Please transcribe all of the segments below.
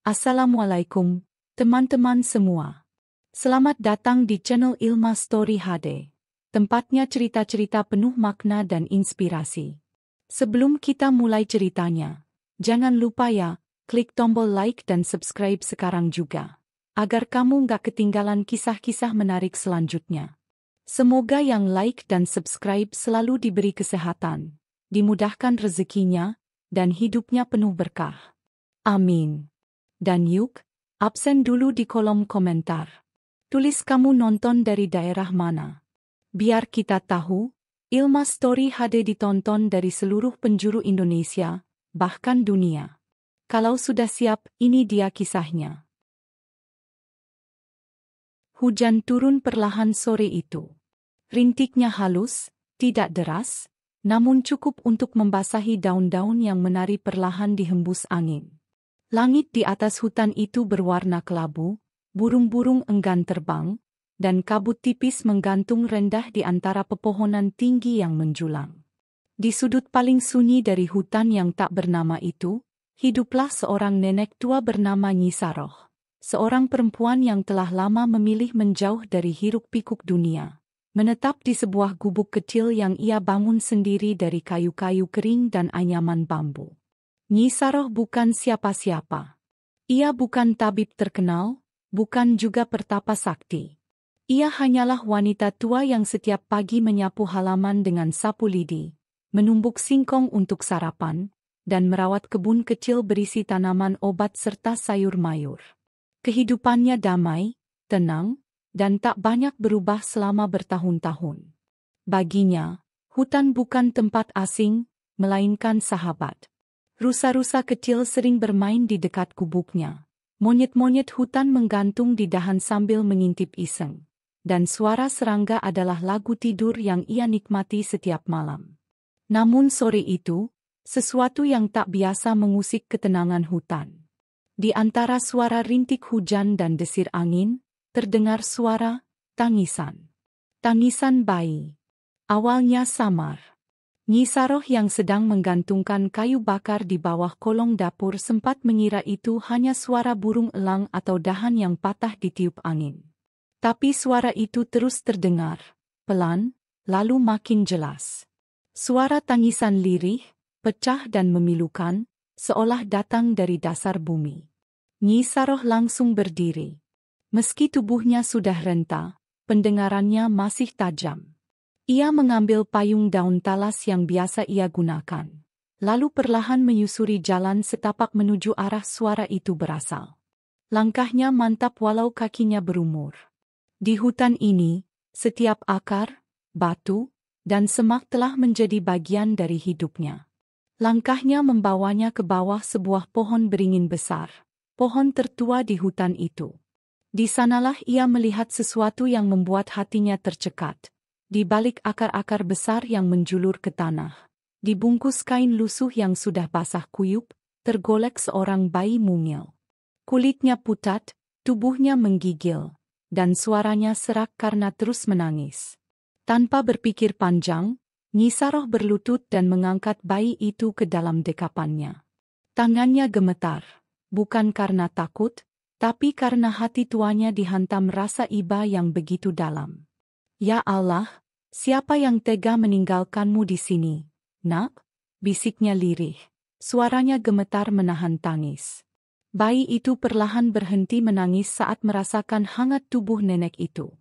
Assalamualaikum, teman-teman semua. Selamat datang di channel Ilma Story HD. Tempatnya cerita-cerita penuh makna dan inspirasi. Sebelum kita mulai ceritanya, jangan lupa ya, klik tombol like dan subscribe sekarang juga, agar kamu nggak ketinggalan kisah-kisah menarik selanjutnya. Semoga yang like dan subscribe selalu diberi kesehatan, dimudahkan rezekinya, dan hidupnya penuh berkah. Amin. Dan yuk, absen dulu di kolom komentar. Tulis kamu nonton dari daerah mana. Biar kita tahu, Ilma Story HD ditonton dari seluruh penjuru Indonesia, bahkan dunia. Kalau sudah siap, ini dia kisahnya. Hujan turun perlahan sore itu. Rintiknya halus, tidak deras, namun cukup untuk membasahi daun-daun yang menari perlahan dihembus angin. Langit di atas hutan itu berwarna kelabu, burung-burung enggan terbang, dan kabut tipis menggantung rendah di antara pepohonan tinggi yang menjulang. Di sudut paling sunyi dari hutan yang tak bernama itu, hiduplah seorang nenek tua bernama Nyi Saroh. Seorang perempuan yang telah lama memilih menjauh dari hiruk-pikuk dunia, menetap di sebuah gubuk kecil yang ia bangun sendiri dari kayu-kayu kering dan anyaman bambu. Nyi Saroh bukan siapa-siapa. Ia bukan tabib terkenal, bukan juga pertapa sakti. Ia hanyalah wanita tua yang setiap pagi menyapu halaman dengan sapu lidi, menumbuk singkong untuk sarapan, dan merawat kebun kecil berisi tanaman obat serta sayur mayur. Kehidupannya damai, tenang, dan tak banyak berubah selama bertahun-tahun. Baginya, hutan bukan tempat asing, melainkan sahabat. Rusa-rusa kecil sering bermain di dekat gubuknya. Monyet-monyet hutan menggantung di dahan sambil mengintip iseng. Dan suara serangga adalah lagu tidur yang ia nikmati setiap malam. Namun sore itu, sesuatu yang tak biasa mengusik ketenangan hutan. Di antara suara rintik hujan dan desir angin, terdengar suara tangisan. Tangisan bayi. Awalnya samar. Nyi Saroh yang sedang menggantungkan kayu bakar di bawah kolong dapur sempat mengira itu hanya suara burung elang atau dahan yang patah ditiup angin. Tapi suara itu terus terdengar, pelan, lalu makin jelas. Suara tangisan lirih, pecah dan memilukan, seolah datang dari dasar bumi. Nyi Saroh langsung berdiri. Meski tubuhnya sudah renta, pendengarannya masih tajam. Ia mengambil payung daun talas yang biasa ia gunakan, lalu perlahan menyusuri jalan setapak menuju arah suara itu berasal. Langkahnya mantap walau kakinya berumur. Di hutan ini, setiap akar, batu, dan semak telah menjadi bagian dari hidupnya. Langkahnya membawanya ke bawah sebuah pohon beringin besar, pohon tertua di hutan itu. Di sanalah ia melihat sesuatu yang membuat hatinya tercekat. Di balik akar-akar besar yang menjulur ke tanah, dibungkus kain lusuh yang sudah basah kuyup, tergolek seorang bayi mungil. Kulitnya pucat, tubuhnya menggigil, dan suaranya serak karena terus menangis. Tanpa berpikir panjang, Nyi Saroh berlutut dan mengangkat bayi itu ke dalam dekapannya. Tangannya gemetar, bukan karena takut, tapi karena hati tuanya dihantam rasa iba yang begitu dalam. Ya Allah, siapa yang tega meninggalkanmu di sini, Nak? Bisiknya lirih. Suaranya gemetar menahan tangis. Bayi itu perlahan berhenti menangis saat merasakan hangat tubuh nenek itu.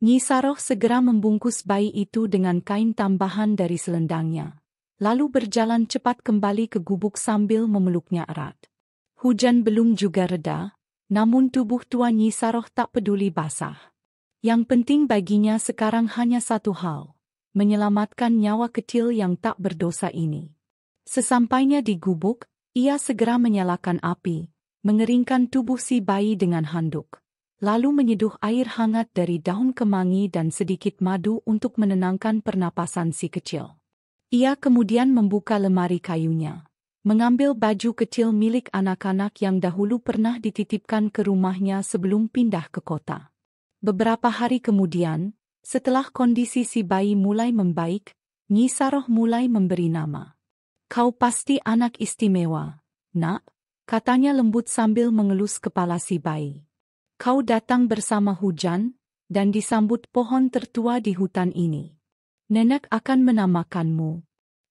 Nyi Saroh segera membungkus bayi itu dengan kain tambahan dari selendangnya, lalu berjalan cepat kembali ke gubuk sambil memeluknya erat. Hujan belum juga reda, namun tubuh tua Nyi Saroh tak peduli basah. Yang penting baginya sekarang hanya satu hal, menyelamatkan nyawa kecil yang tak berdosa ini. Sesampainya di gubuk, ia segera menyalakan api, mengeringkan tubuh si bayi dengan handuk, lalu menyeduh air hangat dari daun kemangi dan sedikit madu untuk menenangkan pernapasan si kecil. Ia kemudian membuka lemari kayunya, mengambil baju kecil milik anak-anak yang dahulu pernah dititipkan ke rumahnya sebelum pindah ke kota. Beberapa hari kemudian, setelah kondisi si bayi mulai membaik, Nyi Saroh mulai memberi nama. Kau pasti anak istimewa, Nak. katanya lembut sambil mengelus kepala si bayi. Kau datang bersama hujan, dan disambut pohon tertua di hutan ini. Nenek akan menamakanmu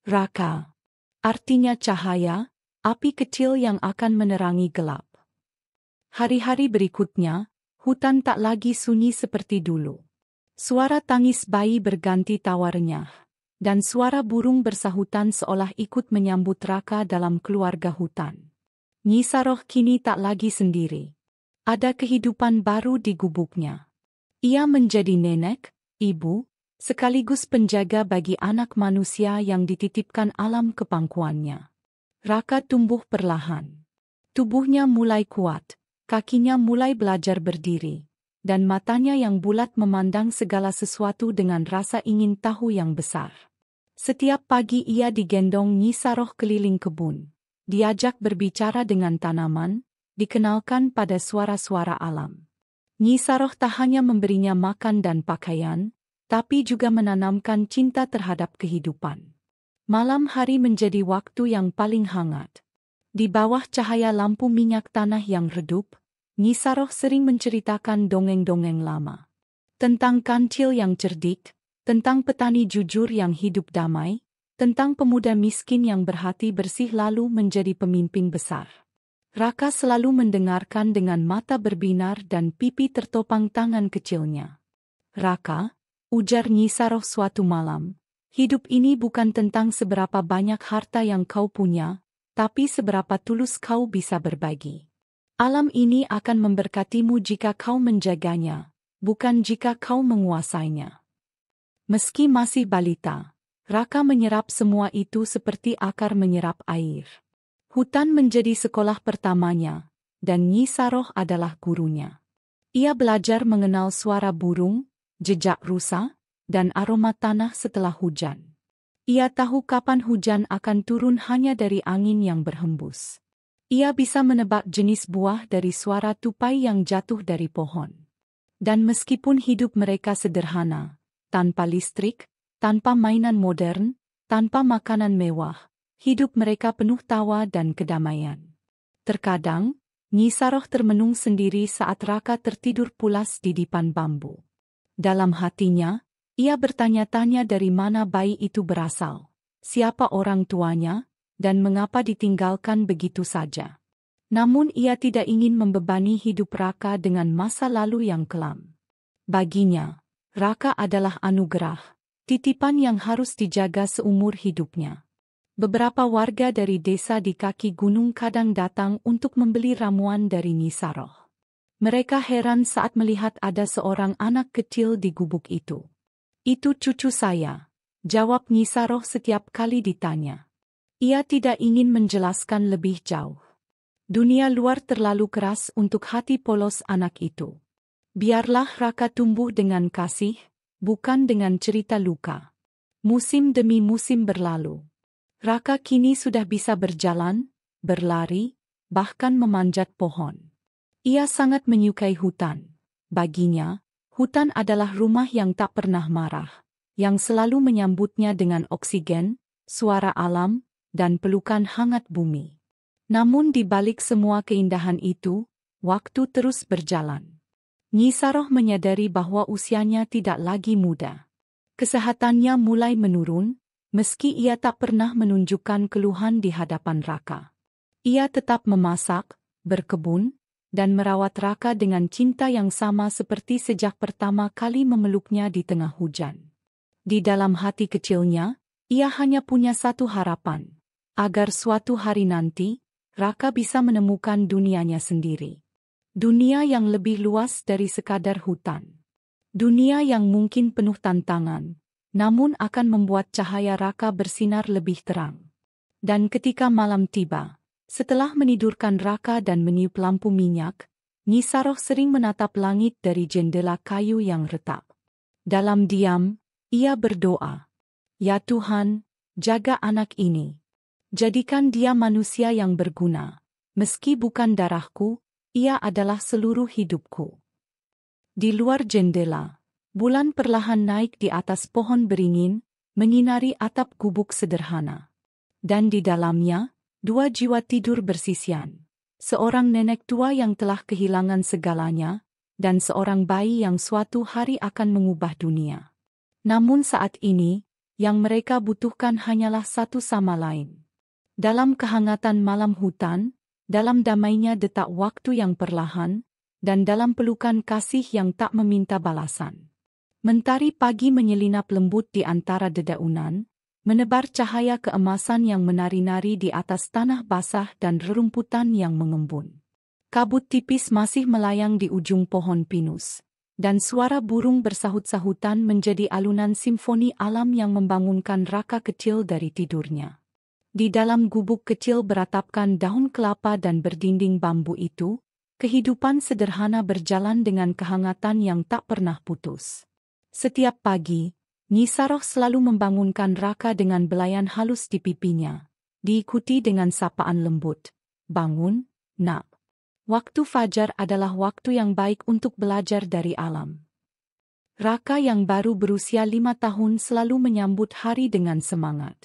Raka. Artinya cahaya, api kecil yang akan menerangi gelap. Hari-hari berikutnya, hutan tak lagi sunyi seperti dulu. Suara tangis bayi berganti tawa renyah, dan suara burung bersahutan seolah ikut menyambut Raka dalam keluarga hutan. Nyi Saroh kini tak lagi sendiri. Ada kehidupan baru di gubuknya. Ia menjadi nenek, ibu, sekaligus penjaga bagi anak manusia yang dititipkan alam ke pangkuannya. Raka tumbuh perlahan. Tubuhnya mulai kuat, kakinya mulai belajar berdiri, dan matanya yang bulat memandang segala sesuatu dengan rasa ingin tahu yang besar. Setiap pagi ia digendong Nyi Saroh keliling kebun, diajak berbicara dengan tanaman, dikenalkan pada suara-suara alam. Nyi Saroh tak hanya memberinya makan dan pakaian, tapi juga menanamkan cinta terhadap kehidupan. Malam hari menjadi waktu yang paling hangat. Di bawah cahaya lampu minyak tanah yang redup, Nyi Saroh sering menceritakan dongeng-dongeng lama. Tentang kancil yang cerdik, tentang petani jujur yang hidup damai, tentang pemuda miskin yang berhati bersih lalu menjadi pemimpin besar. Raka selalu mendengarkan dengan mata berbinar dan pipi tertopang tangan kecilnya. Raka, ujar Nyi Saroh suatu malam, hidup ini bukan tentang seberapa banyak harta yang kau punya, tapi seberapa tulus kau bisa berbagi. Alam ini akan memberkatimu jika kau menjaganya, bukan jika kau menguasainya. Meski masih balita, Raka menyerap semua itu seperti akar menyerap air. Hutan menjadi sekolah pertamanya, dan Nyi Saroh adalah gurunya. Ia belajar mengenal suara burung, jejak rusa, dan aroma tanah setelah hujan. Ia tahu kapan hujan akan turun hanya dari angin yang berhembus. Ia bisa menebak jenis buah dari suara tupai yang jatuh dari pohon. Dan meskipun hidup mereka sederhana, tanpa listrik, tanpa mainan modern, tanpa makanan mewah, hidup mereka penuh tawa dan kedamaian. Terkadang, Nyi Saroh termenung sendiri saat Raka tertidur pulas di dipan bambu. Dalam hatinya, ia bertanya-tanya dari mana bayi itu berasal, siapa orang tuanya, dan mengapa ditinggalkan begitu saja. Namun ia tidak ingin membebani hidup Raka dengan masa lalu yang kelam. Baginya, Raka adalah anugerah, titipan yang harus dijaga seumur hidupnya. Beberapa warga dari desa di kaki gunung kadang datang untuk membeli ramuan dari Nyi Saroh. Mereka heran saat melihat ada seorang anak kecil di gubuk itu. Itu cucu saya, jawab Nyi Saroh setiap kali ditanya. Ia tidak ingin menjelaskan lebih jauh. Dunia luar terlalu keras untuk hati polos anak itu. Biarlah Raka tumbuh dengan kasih, bukan dengan cerita luka. Musim demi musim berlalu. Raka kini sudah bisa berjalan, berlari, bahkan memanjat pohon. Ia sangat menyukai hutan. Baginya, hutan adalah rumah yang tak pernah marah, yang selalu menyambutnya dengan oksigen, suara alam, dan pelukan hangat bumi. Namun di balik semua keindahan itu, waktu terus berjalan. Nyi Saroh menyadari bahwa usianya tidak lagi muda. Kesehatannya mulai menurun, meski ia tak pernah menunjukkan keluhan di hadapan Raka. Ia tetap memasak, berkebun, dan merawat Raka dengan cinta yang sama seperti sejak pertama kali memeluknya di tengah hujan. Di dalam hati kecilnya, ia hanya punya satu harapan, agar suatu hari nanti, Raka bisa menemukan dunianya sendiri. Dunia yang lebih luas dari sekadar hutan. Dunia yang mungkin penuh tantangan, namun akan membuat cahaya Raka bersinar lebih terang. Dan ketika malam tiba, setelah menidurkan Raka dan meniup lampu minyak, Nyi Saroh sering menatap langit dari jendela kayu yang retak. Dalam diam, ia berdoa, "Ya Tuhan, jaga anak ini. Jadikan dia manusia yang berguna. Meski bukan darahku, ia adalah seluruh hidupku." Di luar jendela, bulan perlahan naik di atas pohon beringin, menyinari atap gubuk sederhana. Dan di dalamnya, dua jiwa tidur bersisian. Seorang nenek tua yang telah kehilangan segalanya, dan seorang bayi yang suatu hari akan mengubah dunia. Namun saat ini, yang mereka butuhkan hanyalah satu sama lain. Dalam kehangatan malam hutan, dalam damainya detak waktu yang perlahan, dan dalam pelukan kasih yang tak meminta balasan. Mentari pagi menyelinap lembut di antara dedaunan, menebar cahaya keemasan yang menari-nari di atas tanah basah dan rerumputan yang mengembun. Kabut tipis masih melayang di ujung pohon pinus, dan suara burung bersahut-sahutan menjadi alunan simfoni alam yang membangunkan Raka kecil dari tidurnya. Di dalam gubuk kecil beratapkan daun kelapa dan berdinding bambu itu, kehidupan sederhana berjalan dengan kehangatan yang tak pernah putus. Setiap pagi, Nyi Saroh selalu membangunkan Raka dengan belayan halus di pipinya, diikuti dengan sapaan lembut. "Bangun, nak. Waktu fajar adalah waktu yang baik untuk belajar dari alam." Raka yang baru berusia 5 tahun selalu menyambut hari dengan semangat.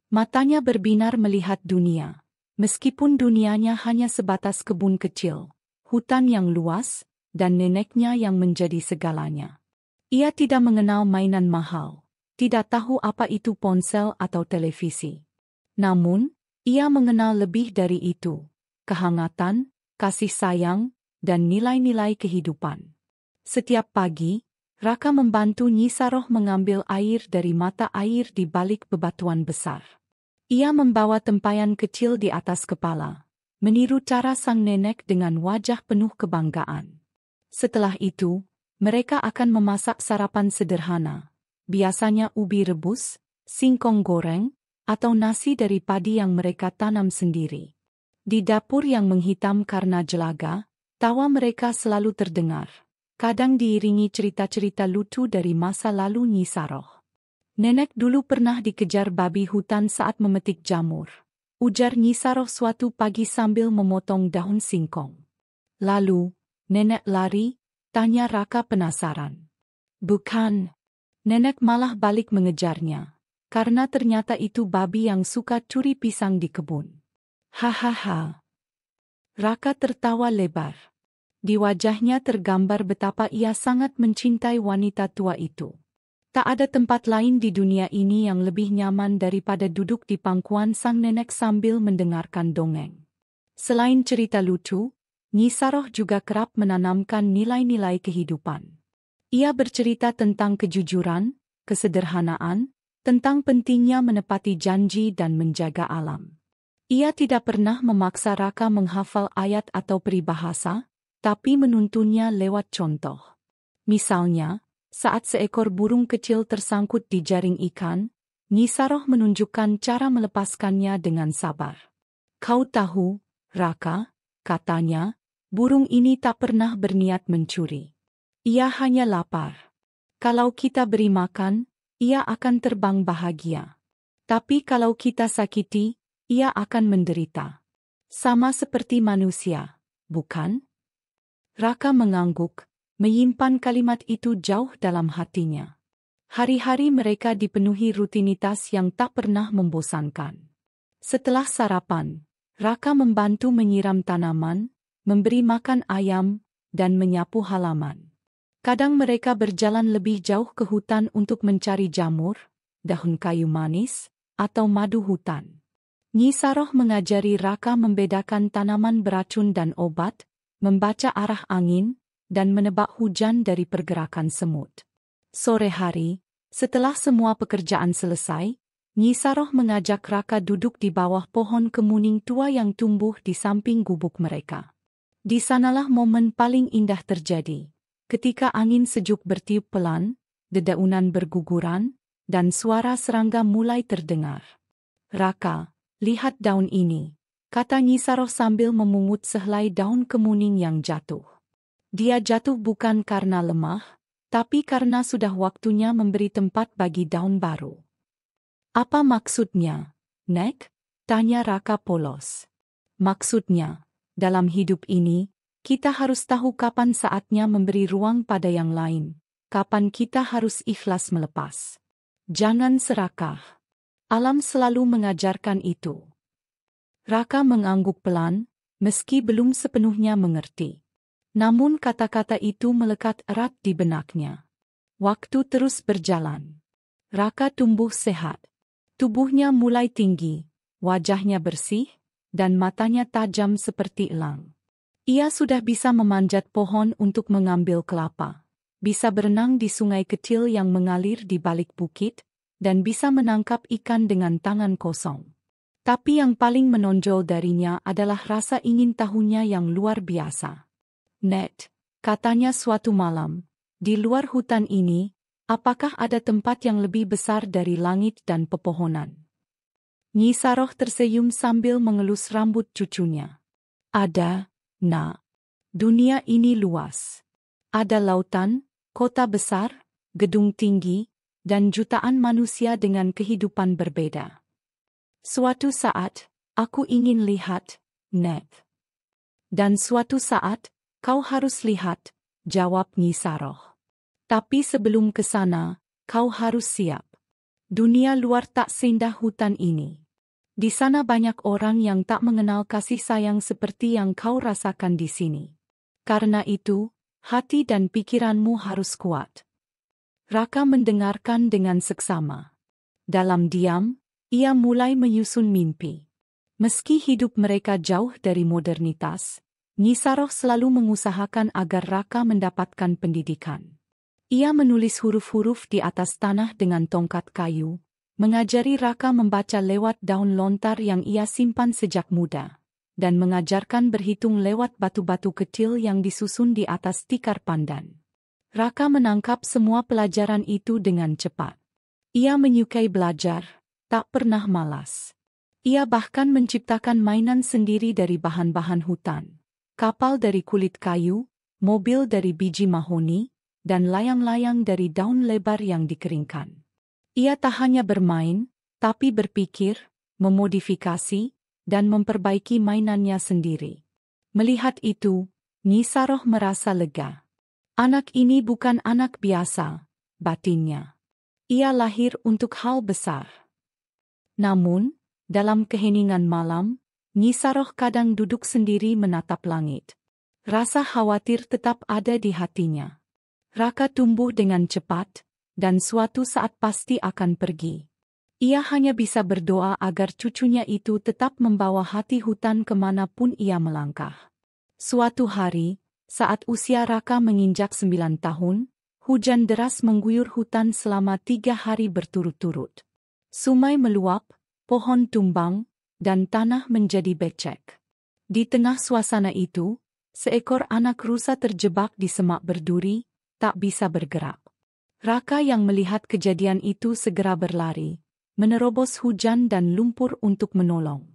Matanya berbinar melihat dunia, meskipun dunianya hanya sebatas kebun kecil, hutan yang luas, dan neneknya yang menjadi segalanya. Ia tidak mengenal mainan mahal, tidak tahu apa itu ponsel atau televisi. Namun, ia mengenal lebih dari itu, kehangatan, kasih sayang, dan nilai-nilai kehidupan. Setiap pagi, Raka membantu Nyi Saroh mengambil air dari mata air di balik bebatuan besar. Ia membawa tempayan kecil di atas kepala, meniru cara sang nenek dengan wajah penuh kebanggaan. Setelah itu, mereka akan memasak sarapan sederhana, biasanya ubi rebus, singkong goreng, atau nasi dari padi yang mereka tanam sendiri. Di dapur yang menghitam karena jelaga, tawa mereka selalu terdengar, kadang diiringi cerita-cerita lucu dari masa lalu Nyi Saroh. "Nenek dulu pernah dikejar babi hutan saat memetik jamur," ujar Nyi Saroh suatu pagi sambil memotong daun singkong. "Lalu, nenek lari?" tanya Raka penasaran. "Bukan." Nenek malah balik mengejarnya, karena ternyata itu babi yang suka curi pisang di kebun. Hahaha. Raka tertawa lebar. Di wajahnya tergambar betapa ia sangat mencintai wanita tua itu. Tak ada tempat lain di dunia ini yang lebih nyaman daripada duduk di pangkuan sang nenek sambil mendengarkan dongeng. Selain cerita lucu, Nyi Saroh juga kerap menanamkan nilai-nilai kehidupan. Ia bercerita tentang kejujuran, kesederhanaan, tentang pentingnya menepati janji dan menjaga alam. Ia tidak pernah memaksa Raka menghafal ayat atau peribahasa, tapi menuntunnya lewat contoh. Misalnya, saat seekor burung kecil tersangkut di jaring ikan, Nyi Saroh menunjukkan cara melepaskannya dengan sabar. "Kau tahu, Raka," katanya, "burung ini tak pernah berniat mencuri. Ia hanya lapar. Kalau kita beri makan, ia akan terbang bahagia. Tapi kalau kita sakiti, ia akan menderita. Sama seperti manusia, bukan?" Raka mengangguk, menyimpan kalimat itu jauh dalam hatinya. Hari-hari mereka dipenuhi rutinitas yang tak pernah membosankan. Setelah sarapan, Raka membantu menyiram tanaman, memberi makan ayam, dan menyapu halaman. Kadang mereka berjalan lebih jauh ke hutan untuk mencari jamur, daun kayu manis, atau madu hutan. Nyi Saroh mengajari Raka membedakan tanaman beracun dan obat, membaca arah angin, dan menebak hujan dari pergerakan semut. Sore hari, setelah semua pekerjaan selesai, Nyi Saroh mengajak Raka duduk di bawah pohon kemuning tua yang tumbuh di samping gubuk mereka. Di sanalah momen paling indah terjadi, ketika angin sejuk bertiup pelan, dedaunan berguguran, dan suara serangga mulai terdengar. "Raka, lihat daun ini," kata Nyi Saroh sambil memungut sehelai daun kemuning yang jatuh. Dia jatuh bukan karena lemah, tapi karena sudah waktunya memberi tempat bagi daun baru. "Apa maksudnya, Nek?" tanya Raka polos. "Maksudnya, dalam hidup ini, kita harus tahu kapan saatnya memberi ruang pada yang lain, kapan kita harus ikhlas melepas. Jangan serakah. Alam selalu mengajarkan itu." Raka mengangguk pelan, meski belum sepenuhnya mengerti. Namun kata-kata itu melekat erat di benaknya. Waktu terus berjalan. Raka tumbuh sehat. Tubuhnya mulai tinggi, wajahnya bersih, dan matanya tajam seperti elang. Ia sudah bisa memanjat pohon untuk mengambil kelapa, bisa berenang di sungai kecil yang mengalir di balik bukit, dan bisa menangkap ikan dengan tangan kosong. Tapi yang paling menonjol darinya adalah rasa ingin tahunya yang luar biasa. "Net," katanya suatu malam, "di luar hutan ini, apakah ada tempat yang lebih besar dari langit dan pepohonan?" Nyi Saroh tersenyum sambil mengelus rambut cucunya. "Ada, Nak. Dunia ini luas. Ada lautan, kota besar, gedung tinggi, dan jutaan manusia dengan kehidupan berbeda. Suatu saat, aku ingin lihat, Net." "Dan suatu saat, kau harus lihat," jawab Nyi Saroh. "Tapi sebelum ke sana, kau harus siap. Dunia luar tak seindah hutan ini. Di sana banyak orang yang tak mengenal kasih sayang seperti yang kau rasakan di sini. Karena itu, hati dan pikiranmu harus kuat." Raka mendengarkan dengan seksama. Dalam diam, ia mulai menyusun mimpi. Meski hidup mereka jauh dari modernitas, Nyi Saroh selalu mengusahakan agar Raka mendapatkan pendidikan. Ia menulis huruf-huruf di atas tanah dengan tongkat kayu, mengajari Raka membaca lewat daun lontar yang ia simpan sejak muda, dan mengajarkan berhitung lewat batu-batu kecil yang disusun di atas tikar pandan. Raka menangkap semua pelajaran itu dengan cepat. Ia menyukai belajar, tak pernah malas. Ia bahkan menciptakan mainan sendiri dari bahan-bahan hutan, kapal dari kulit kayu, mobil dari biji mahoni, dan layang-layang dari daun lebar yang dikeringkan. Ia tak hanya bermain, tapi berpikir, memodifikasi, dan memperbaiki mainannya sendiri. Melihat itu, Nyi Saroh merasa lega. Anak ini bukan anak biasa, batinnya. Ia lahir untuk hal besar. Namun, dalam keheningan malam, Nyi Saroh kadang duduk sendiri menatap langit. Rasa khawatir tetap ada di hatinya. Raka tumbuh dengan cepat, dan suatu saat pasti akan pergi. Ia hanya bisa berdoa agar cucunya itu tetap membawa hati hutan kemanapun ia melangkah. Suatu hari, saat usia Raka menginjak 9 tahun, hujan deras mengguyur hutan selama 3 hari berturut-turut. Sungai meluap, pohon tumbang, dan tanah menjadi becek. Di tengah suasana itu, seekor anak rusa terjebak di semak berduri, tak bisa bergerak. Raka yang melihat kejadian itu segera berlari, menerobos hujan dan lumpur untuk menolong.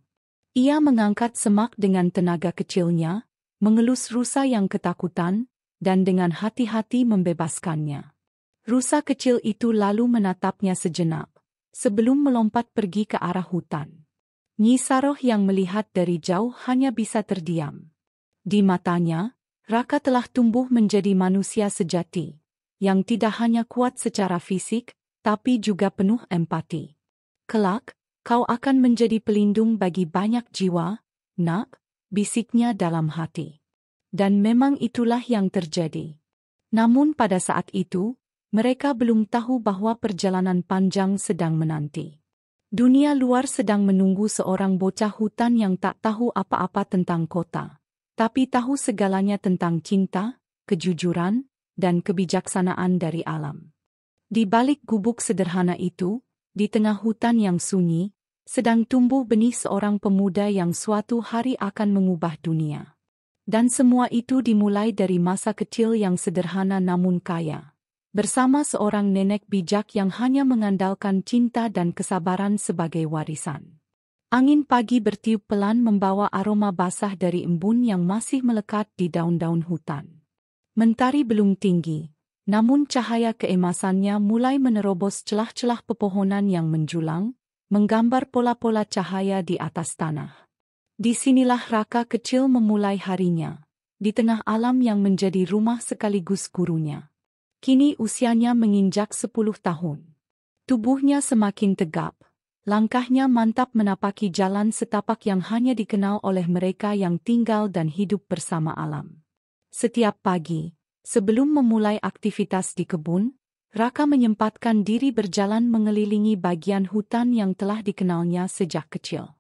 Ia mengangkat semak dengan tenaga kecilnya, mengelus rusa yang ketakutan, dan dengan hati-hati membebaskannya. Rusa kecil itu lalu menatapnya sejenak, sebelum melompat pergi ke arah hutan. Nyi Saroh yang melihat dari jauh hanya bisa terdiam. Di matanya, Raka telah tumbuh menjadi manusia sejati, yang tidak hanya kuat secara fisik, tapi juga penuh empati. "Kelak, kau akan menjadi pelindung bagi banyak jiwa, Nak," bisiknya dalam hati. Dan memang itulah yang terjadi. Namun pada saat itu, mereka belum tahu bahwa perjalanan panjang sedang menanti. Dunia luar sedang menunggu seorang bocah hutan yang tak tahu apa-apa tentang kota, tapi tahu segalanya tentang cinta, kejujuran, dan kebijaksanaan dari alam. Di balik gubuk sederhana itu, di tengah hutan yang sunyi, sedang tumbuh benih seorang pemuda yang suatu hari akan mengubah dunia. Dan semua itu dimulai dari masa kecil yang sederhana namun kaya, bersama seorang nenek bijak yang hanya mengandalkan cinta dan kesabaran sebagai warisan. Angin pagi bertiup pelan membawa aroma basah dari embun yang masih melekat di daun-daun hutan. Mentari belum tinggi, namun cahaya keemasannya mulai menerobos celah-celah pepohonan yang menjulang, menggambar pola-pola cahaya di atas tanah. Disinilah Raka kecil memulai harinya, di tengah alam yang menjadi rumah sekaligus gurunya. Kini usianya menginjak 10 tahun. Tubuhnya semakin tegap, Langkahnya mantap menapaki jalan setapak yang hanya dikenal oleh mereka yang tinggal dan hidup bersama alam. Setiap pagi, sebelum memulai aktivitas di kebun, Raka menyempatkan diri berjalan mengelilingi bagian hutan yang telah dikenalnya sejak kecil.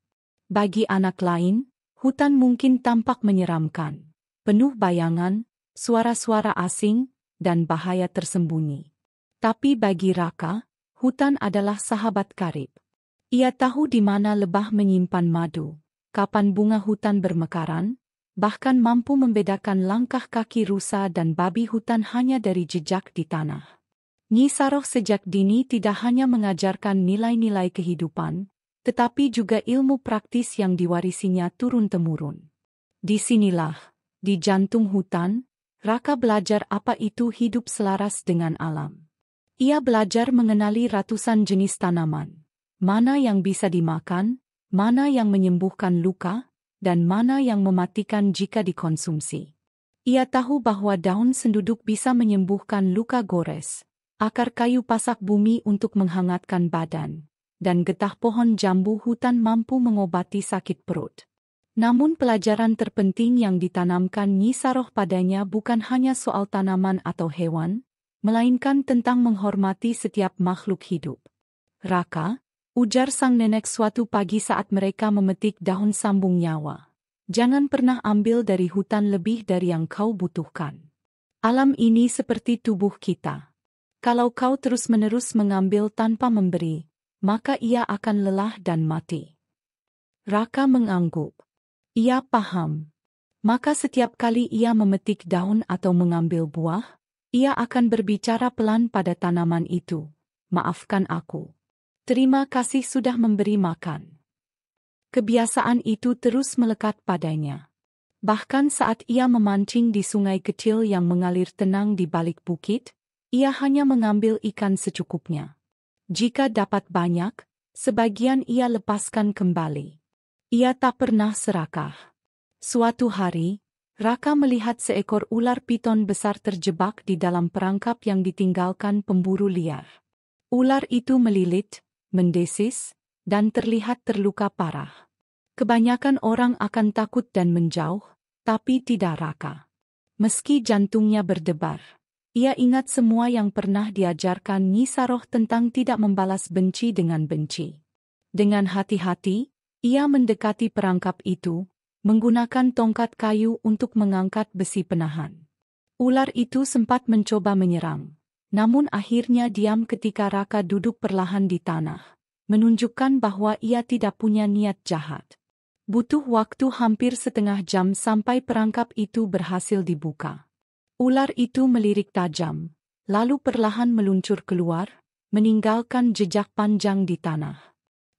Bagi anak lain, hutan mungkin tampak menyeramkan, penuh bayangan, suara-suara asing, dan bahaya tersembunyi. Tapi bagi Raka, hutan adalah sahabat karib. Ia tahu di mana lebah menyimpan madu, kapan bunga hutan bermekaran, bahkan mampu membedakan langkah kaki rusa dan babi hutan hanya dari jejak di tanah. Nyi Saroh sejak dini tidak hanya mengajarkan nilai-nilai kehidupan, tetapi juga ilmu praktis yang diwarisinya turun-temurun. Disinilah, di jantung hutan, Raka belajar apa itu hidup selaras dengan alam. Ia belajar mengenali ratusan jenis tanaman. Mana yang bisa dimakan, mana yang menyembuhkan luka, dan mana yang mematikan jika dikonsumsi. Ia tahu bahwa daun senduduk bisa menyembuhkan luka gores, akar kayu pasak bumi untuk menghangatkan badan, dan getah pohon jambu hutan mampu mengobati sakit perut. Namun pelajaran terpenting yang ditanamkan Nyi Saroh padanya bukan hanya soal tanaman atau hewan, melainkan tentang menghormati setiap makhluk hidup. Raka, ujar sang nenek suatu pagi saat mereka memetik daun sambung nyawa. Jangan pernah ambil dari hutan lebih dari yang kau butuhkan. Alam ini seperti tubuh kita. Kalau kau terus-menerus mengambil tanpa memberi, maka ia akan lelah dan mati. Raka mengangguk. Ia paham. Maka setiap kali ia memetik daun atau mengambil buah, ia akan berbicara pelan pada tanaman itu. Maafkan aku. Terima kasih sudah memberi makan. Kebiasaan itu terus melekat padanya. Bahkan saat ia memancing di sungai kecil yang mengalir tenang di balik bukit, ia hanya mengambil ikan secukupnya. Jika dapat banyak, sebagian ia lepaskan kembali. Ia tak pernah serakah. Suatu hari, Raka melihat seekor ular piton besar terjebak di dalam perangkap yang ditinggalkan pemburu liar. Ular itu melilit, mendesis, dan terlihat terluka parah. Kebanyakan orang akan takut dan menjauh, tapi tidak Raka. Meski jantungnya berdebar, ia ingat semua yang pernah diajarkan Nyi Saroh tentang tidak membalas benci dengan benci. Dengan hati-hati, ia mendekati perangkap itu, menggunakan tongkat kayu untuk mengangkat besi penahan. Ular itu sempat mencoba menyerang. Namun akhirnya diam ketika Raka duduk perlahan di tanah, menunjukkan bahwa ia tidak punya niat jahat. Butuh waktu hampir setengah jam sampai perangkap itu berhasil dibuka. Ular itu melirik tajam, lalu perlahan meluncur keluar, meninggalkan jejak panjang di tanah.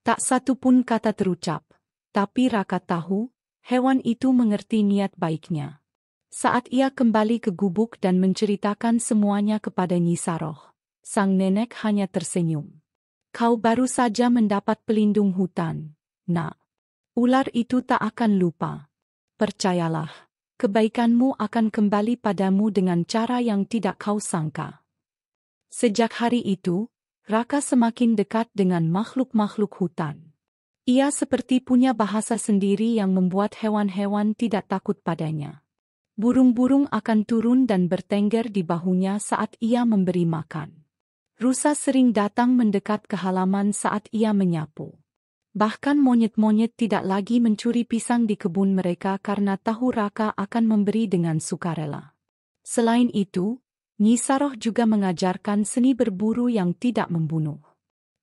Tak satu pun kata terucap, tapi Raka tahu, hewan itu mengerti niat baiknya. Saat ia kembali ke gubuk dan menceritakan semuanya kepada Nyi Saroh, sang nenek hanya tersenyum. Kau baru saja mendapat pelindung hutan, nak. Ular itu tak akan lupa. Percayalah, kebaikanmu akan kembali padamu dengan cara yang tidak kau sangka. Sejak hari itu, Raka semakin dekat dengan makhluk-makhluk hutan. Ia seperti punya bahasa sendiri yang membuat hewan-hewan tidak takut padanya. Burung-burung akan turun dan bertengger di bahunya saat ia memberi makan. Rusa sering datang mendekat ke halaman saat ia menyapu. Bahkan monyet-monyet tidak lagi mencuri pisang di kebun mereka karena tahu Raka akan memberi dengan sukarela. Selain itu, Nyi Saroh juga mengajarkan seni berburu yang tidak membunuh.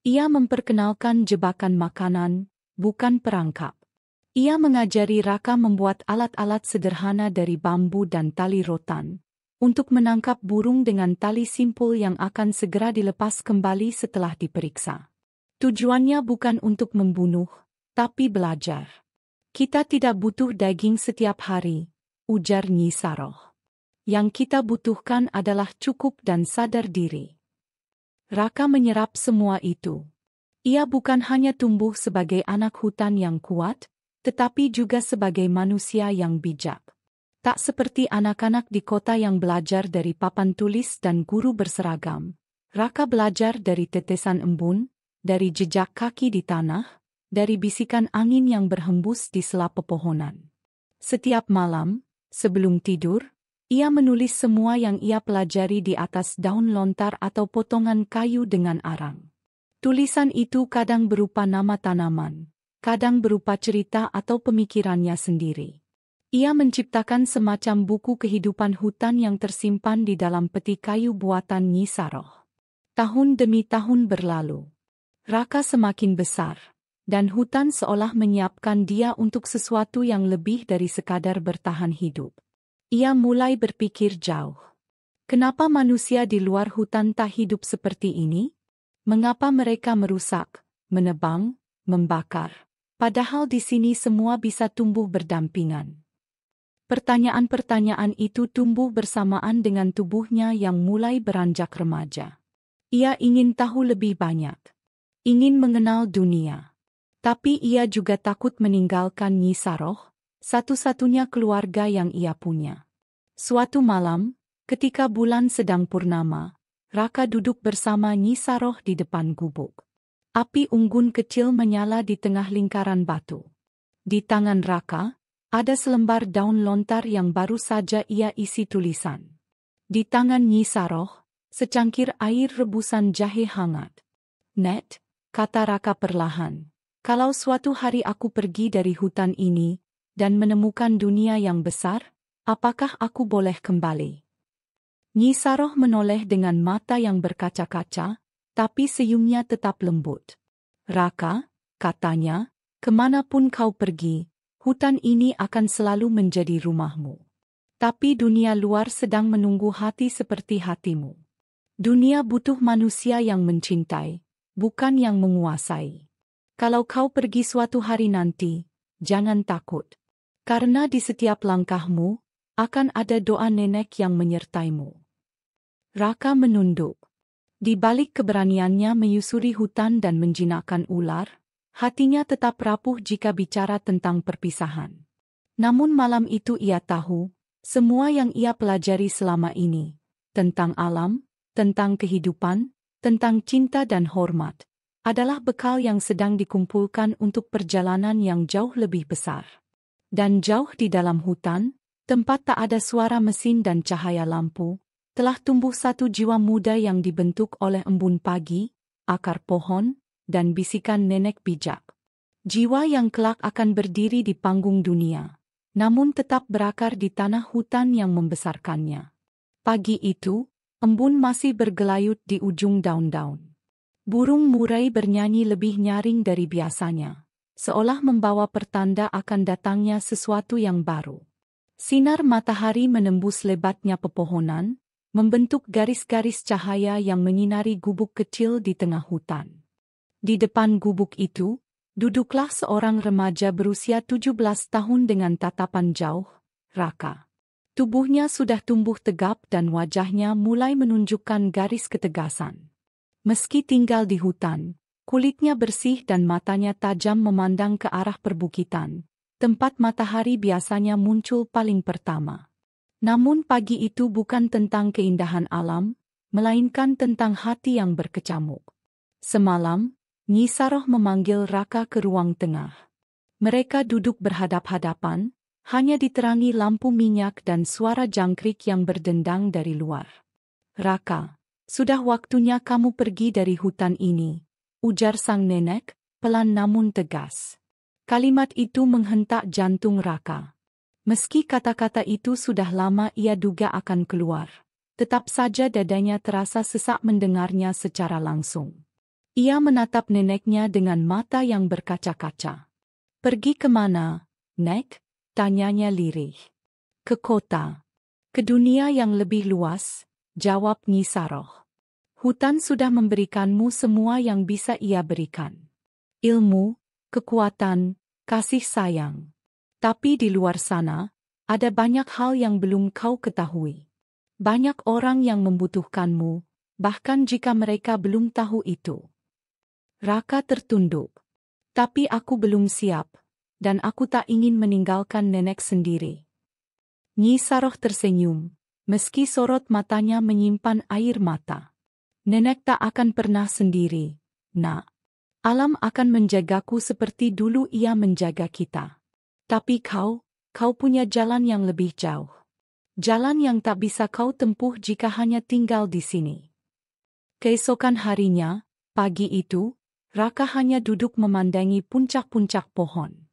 Ia memperkenalkan jebakan makanan, bukan perangkap. Ia mengajari Raka membuat alat-alat sederhana dari bambu dan tali rotan, untuk menangkap burung dengan tali simpul yang akan segera dilepas kembali setelah diperiksa. Tujuannya bukan untuk membunuh, tapi belajar. Kita tidak butuh daging setiap hari, ujar Nyi Saroh. Yang kita butuhkan adalah cukup dan sadar diri. Raka menyerap semua itu. Ia bukan hanya tumbuh sebagai anak hutan yang kuat, tetapi juga sebagai manusia yang bijak. Tak seperti anak-anak di kota yang belajar dari papan tulis dan guru berseragam, Raka belajar dari tetesan embun, dari jejak kaki di tanah, dari bisikan angin yang berhembus di sela pepohonan. Setiap malam, sebelum tidur, ia menulis semua yang ia pelajari di atas daun lontar atau potongan kayu dengan arang. Tulisan itu kadang berupa nama tanaman, kadang berupa cerita atau pemikirannya sendiri. Ia menciptakan semacam buku kehidupan hutan yang tersimpan di dalam peti kayu buatan Nyi Saroh. Tahun demi tahun berlalu. Raka semakin besar, dan hutan seolah menyiapkan dia untuk sesuatu yang lebih dari sekadar bertahan hidup. Ia mulai berpikir jauh. Kenapa manusia di luar hutan tak hidup seperti ini? Mengapa mereka merusak, menebang, membakar, padahal di sini semua bisa tumbuh berdampingan? Pertanyaan-pertanyaan itu tumbuh bersamaan dengan tubuhnya yang mulai beranjak remaja. Ia ingin tahu lebih banyak. Ingin mengenal dunia. Tapi ia juga takut meninggalkan Nyi Saroh, satu-satunya keluarga yang ia punya. Suatu malam, ketika bulan sedang purnama, Raka duduk bersama Nyi Saroh di depan gubuk. Api unggun kecil menyala di tengah lingkaran batu. Di tangan Raka, ada selembar daun lontar yang baru saja ia isi tulisan. Di tangan Nyi Saroh, secangkir air rebusan jahe hangat. "Net," kata Raka perlahan, "kalau suatu hari aku pergi dari hutan ini dan menemukan dunia yang besar, apakah aku boleh kembali?" Nyi Saroh menoleh dengan mata yang berkaca-kaca, tapi senyumnya tetap lembut. "Raka," katanya, "kemanapun kau pergi, hutan ini akan selalu menjadi rumahmu. Tapi dunia luar sedang menunggu hati seperti hatimu. Dunia butuh manusia yang mencintai, bukan yang menguasai. Kalau kau pergi suatu hari nanti, jangan takut. Karena di setiap langkahmu, akan ada doa nenek yang menyertaimu." Raka menunduk. Di balik keberaniannya menyusuri hutan dan menjinakkan ular, hatinya tetap rapuh jika bicara tentang perpisahan. Namun malam itu ia tahu, semua yang ia pelajari selama ini, tentang alam, tentang kehidupan, tentang cinta dan hormat, adalah bekal yang sedang dikumpulkan untuk perjalanan yang jauh lebih besar. Dan jauh di dalam hutan, tempat tak ada suara mesin dan cahaya lampu, telah tumbuh satu jiwa muda yang dibentuk oleh embun pagi, akar pohon, dan bisikan nenek bijak. Jiwa yang kelak akan berdiri di panggung dunia, namun tetap berakar di tanah hutan yang membesarkannya. Pagi itu, embun masih bergelayut di ujung daun-daun. Burung murai bernyanyi lebih nyaring dari biasanya, seolah membawa pertanda akan datangnya sesuatu yang baru. Sinar matahari menembus lebatnya pepohonan, membentuk garis-garis cahaya yang menyinari gubuk kecil di tengah hutan. Di depan gubuk itu, duduklah seorang remaja berusia 17 tahun dengan tatapan jauh, Raka. Tubuhnya sudah tumbuh tegap dan wajahnya mulai menunjukkan garis ketegasan. Meski tinggal di hutan, kulitnya bersih dan matanya tajam memandang ke arah perbukitan, tempat matahari biasanya muncul paling pertama. Namun pagi itu bukan tentang keindahan alam, melainkan tentang hati yang berkecamuk. Semalam, Nyi Saroh memanggil Raka ke ruang tengah. Mereka duduk berhadap-hadapan, hanya diterangi lampu minyak dan suara jangkrik yang berdendang dari luar. "Raka, sudah waktunya kamu pergi dari hutan ini," ujar sang nenek, pelan namun tegas. Kalimat itu menghentak jantung Raka. Meski kata-kata itu sudah lama ia duga akan keluar, tetap saja dadanya terasa sesak mendengarnya secara langsung. Ia menatap neneknya dengan mata yang berkaca-kaca. "Pergi kemana, Nek?" tanyanya lirih. "Ke kota. Ke dunia yang lebih luas," jawab Nyi Saroh. "Hutan sudah memberikanmu semua yang bisa ia berikan. Ilmu, kekuatan, kasih sayang. Tapi di luar sana, ada banyak hal yang belum kau ketahui. Banyak orang yang membutuhkanmu, bahkan jika mereka belum tahu itu." Raka tertunduk. "Tapi aku belum siap, dan aku tak ingin meninggalkan nenek sendiri." Nyi Saroh tersenyum, meski sorot matanya menyimpan air mata. "Nenek tak akan pernah sendiri, Nak. Alam akan menjagaku seperti dulu ia menjaga kita. Tapi kau punya jalan yang lebih jauh. Jalan yang tak bisa kau tempuh jika hanya tinggal di sini. Keesokan harinya, pagi itu, Raka hanya duduk memandangi puncak-puncak pohon.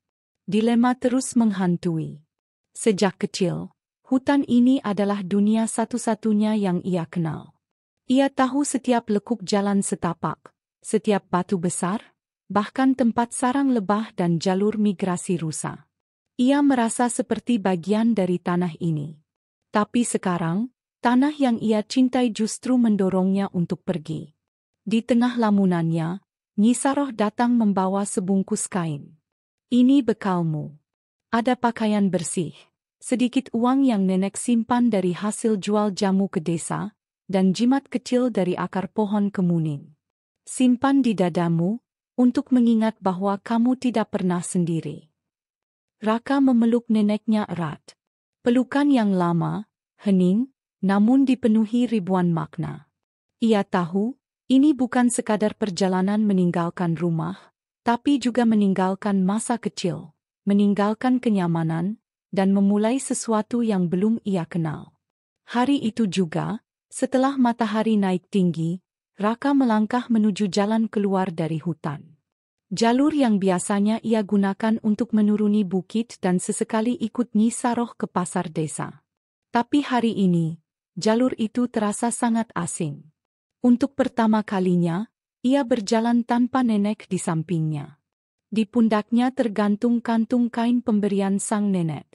Dilema terus menghantui. Sejak kecil, hutan ini adalah dunia satu-satunya yang ia kenal. Ia tahu setiap lekuk jalan setapak, setiap batu besar, bahkan tempat sarang lebah dan jalur migrasi rusa. Ia merasa seperti bagian dari tanah ini. Tapi sekarang, tanah yang ia cintai justru mendorongnya untuk pergi. Di tengah lamunannya, Nyi Saroh datang membawa sebungkus kain. Ini bekalmu. Ada pakaian bersih, sedikit uang yang nenek simpan dari hasil jual jamu ke desa, dan jimat kecil dari akar pohon kemuning. Simpan di dadamu, untuk mengingat bahwa kamu tidak pernah sendiri. Raka memeluk neneknya erat. Pelukan yang lama, hening, namun dipenuhi ribuan makna. Ia tahu, ini bukan sekadar perjalanan meninggalkan rumah, tapi juga meninggalkan masa kecil, meninggalkan kenyamanan, dan memulai sesuatu yang belum ia kenal. Hari itu juga, setelah matahari naik tinggi, Raka melangkah menuju jalan keluar dari hutan. Jalur yang biasanya ia gunakan untuk menuruni bukit dan sesekali ikut Nyi Saroh ke pasar desa. Tapi hari ini, jalur itu terasa sangat asing. Untuk pertama kalinya, ia berjalan tanpa nenek di sampingnya. Di pundaknya tergantung kantung kain pemberian sang nenek.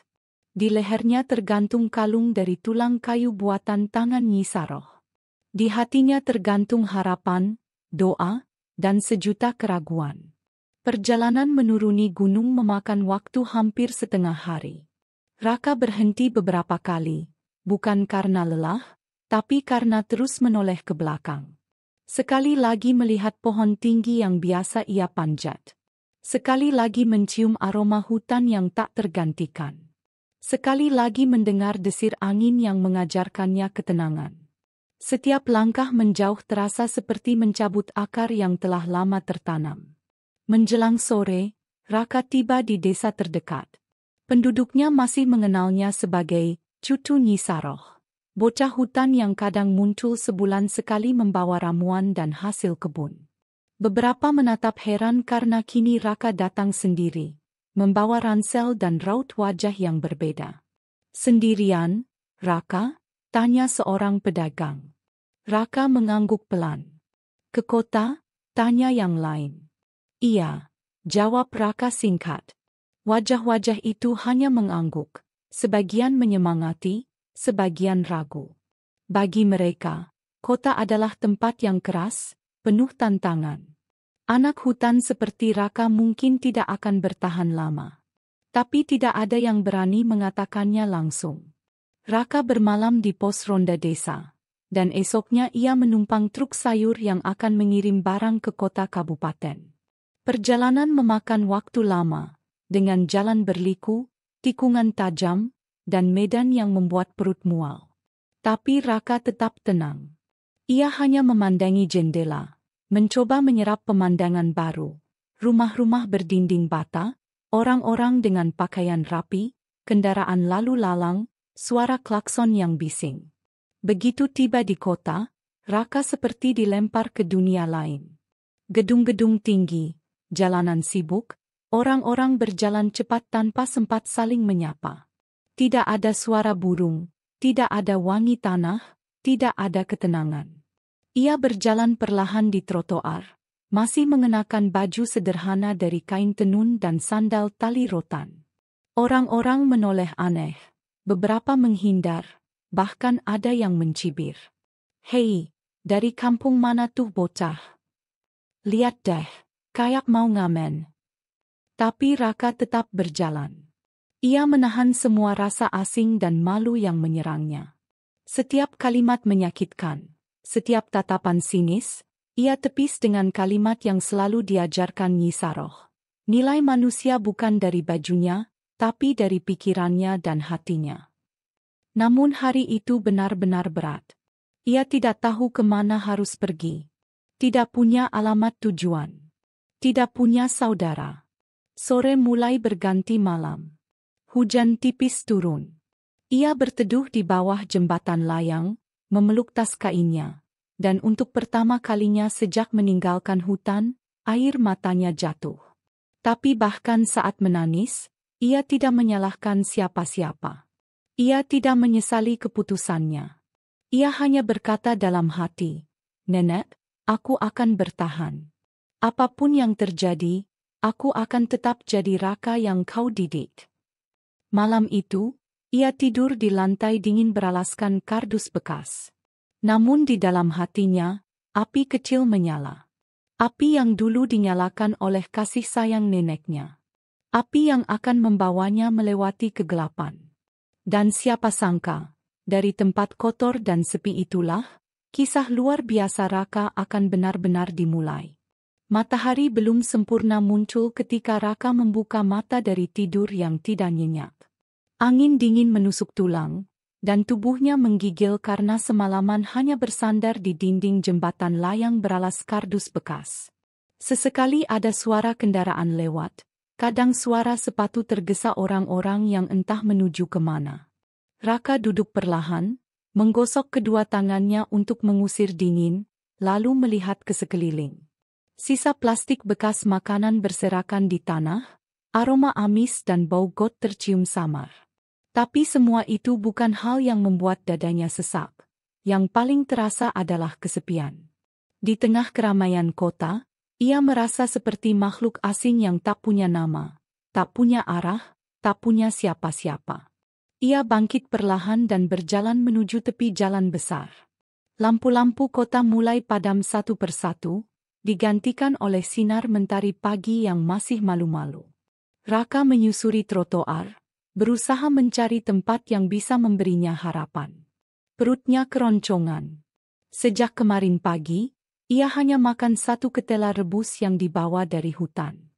Di lehernya tergantung kalung dari tulang kayu buatan tangan Nyi Saroh. Di hatinya tergantung harapan, doa, dan sejuta keraguan. Perjalanan menuruni gunung memakan waktu hampir setengah hari. Raka berhenti beberapa kali, bukan karena lelah, tapi karena terus menoleh ke belakang. Sekali lagi melihat pohon tinggi yang biasa ia panjat. Sekali lagi mencium aroma hutan yang tak tergantikan. Sekali lagi mendengar desir angin yang mengajarkannya ketenangan. Setiap langkah menjauh terasa seperti mencabut akar yang telah lama tertanam. Menjelang sore, Raka tiba di desa terdekat. Penduduknya masih mengenalnya sebagai Cucu Nyi Saroh. Bocah hutan yang kadang muncul sebulan sekali membawa ramuan dan hasil kebun. Beberapa menatap heran karena kini Raka datang sendiri, membawa ransel dan raut wajah yang berbeda. Sendirian, Raka? Tanya seorang pedagang. Raka mengangguk pelan. Ke kota? Tanya yang lain. Iya, jawab Raka singkat. Wajah-wajah itu hanya mengangguk, sebagian menyemangati, sebagian ragu. Bagi mereka, kota adalah tempat yang keras, penuh tantangan. Anak hutan seperti Raka mungkin tidak akan bertahan lama. Tapi tidak ada yang berani mengatakannya langsung. Raka bermalam di pos ronda desa, dan esoknya ia menumpang truk sayur yang akan mengirim barang ke kota kabupaten. Perjalanan memakan waktu lama, dengan jalan berliku, tikungan tajam, dan medan yang membuat perut mual. Tapi Raka tetap tenang. Ia hanya memandangi jendela, mencoba menyerap pemandangan baru. Rumah-rumah berdinding bata, orang-orang dengan pakaian rapi, kendaraan lalu lalang, suara klakson yang bising. Begitu tiba di kota, Raka seperti dilempar ke dunia lain. Gedung-gedung tinggi, jalanan sibuk, orang-orang berjalan cepat tanpa sempat saling menyapa. Tidak ada suara burung, tidak ada wangi tanah, tidak ada ketenangan. Ia berjalan perlahan di trotoar, masih mengenakan baju sederhana dari kain tenun dan sandal tali rotan. Orang-orang menoleh aneh, beberapa menghindar, bahkan ada yang mencibir. Hei, dari kampung mana tuh bocah? Lihat deh, kayak mau ngamen. Tapi Raka tetap berjalan. Ia menahan semua rasa asing dan malu yang menyerangnya. Setiap kalimat menyakitkan, setiap tatapan sinis, ia tepis dengan kalimat yang selalu diajarkan Nyi Saroh. Nilai manusia bukan dari bajunya, tapi dari pikirannya dan hatinya. Namun hari itu benar-benar berat. Ia tidak tahu kemana harus pergi. Tidak punya alamat tujuan. Tidak punya saudara. Sore mulai berganti malam. Hujan tipis turun. Ia berteduh di bawah jembatan layang, memeluk tas kainnya. Dan untuk pertama kalinya sejak meninggalkan hutan, air matanya jatuh. Tapi bahkan saat menangis, ia tidak menyalahkan siapa-siapa. Ia tidak menyesali keputusannya. Ia hanya berkata dalam hati, "Nenek, aku akan bertahan. Apapun yang terjadi, aku akan tetap jadi Raka yang kau didik." Malam itu, ia tidur di lantai dingin beralaskan kardus bekas. Namun di dalam hatinya, api kecil menyala. Api yang dulu dinyalakan oleh kasih sayang neneknya. Api yang akan membawanya melewati kegelapan. Dan siapa sangka, dari tempat kotor dan sepi itulah, kisah luar biasa Raka akan benar-benar dimulai. Matahari belum sempurna muncul ketika Raka membuka mata dari tidur yang tidak nyenyak. Angin dingin menusuk tulang, dan tubuhnya menggigil karena semalaman hanya bersandar di dinding jembatan layang beralas kardus bekas. Sesekali ada suara kendaraan lewat, kadang suara sepatu tergesa orang-orang yang entah menuju kemana. Raka duduk perlahan, menggosok kedua tangannya untuk mengusir dingin, lalu melihat ke sekeliling. Sisa plastik bekas makanan berserakan di tanah, aroma amis dan bau got tercium samar. Tapi semua itu bukan hal yang membuat dadanya sesak. Yang paling terasa adalah kesepian. Di tengah keramaian kota, ia merasa seperti makhluk asing yang tak punya nama, tak punya arah, tak punya siapa-siapa. Ia bangkit perlahan dan berjalan menuju tepi jalan besar. Lampu-lampu kota mulai padam satu persatu, digantikan oleh sinar mentari pagi yang masih malu-malu. Raka menyusuri trotoar, berusaha mencari tempat yang bisa memberinya harapan. Perutnya keroncongan. Sejak kemarin pagi, ia hanya makan satu ketela rebus yang dibawa dari hutan.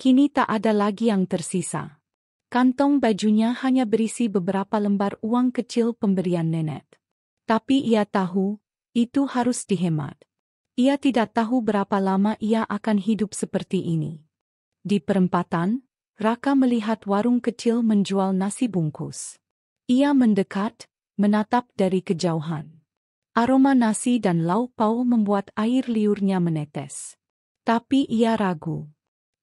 Kini tak ada lagi yang tersisa. Kantong bajunya hanya berisi beberapa lembar uang kecil pemberian nenek. Tapi ia tahu, itu harus dihemat. Ia tidak tahu berapa lama ia akan hidup seperti ini. Di perempatan, Raka melihat warung kecil menjual nasi bungkus. Ia mendekat, menatap dari kejauhan. Aroma nasi dan lauk pauk membuat air liurnya menetes. Tapi ia ragu.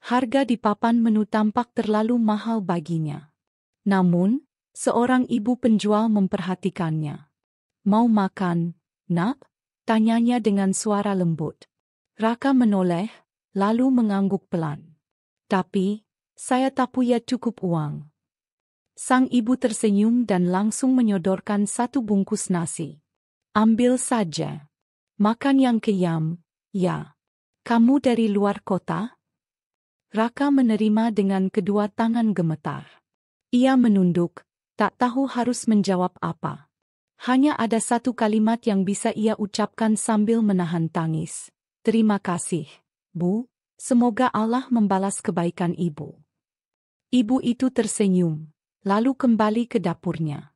Harga di papan menu tampak terlalu mahal baginya. Namun, seorang ibu penjual memperhatikannya. "Mau makan, nak?" tanyanya dengan suara lembut. Raka menoleh, lalu mengangguk pelan. "Tapi, saya tak punya cukup uang." Sang ibu tersenyum dan langsung menyodorkan satu bungkus nasi. "Ambil saja. Makan yang kenyang, ya. Kamu dari luar kota?" Raka menerima dengan kedua tangan gemetar. Ia menunduk, tak tahu harus menjawab apa. Hanya ada satu kalimat yang bisa ia ucapkan sambil menahan tangis. "Terima kasih, Bu. Semoga Allah membalas kebaikan Ibu." Ibu itu tersenyum, lalu kembali ke dapurnya.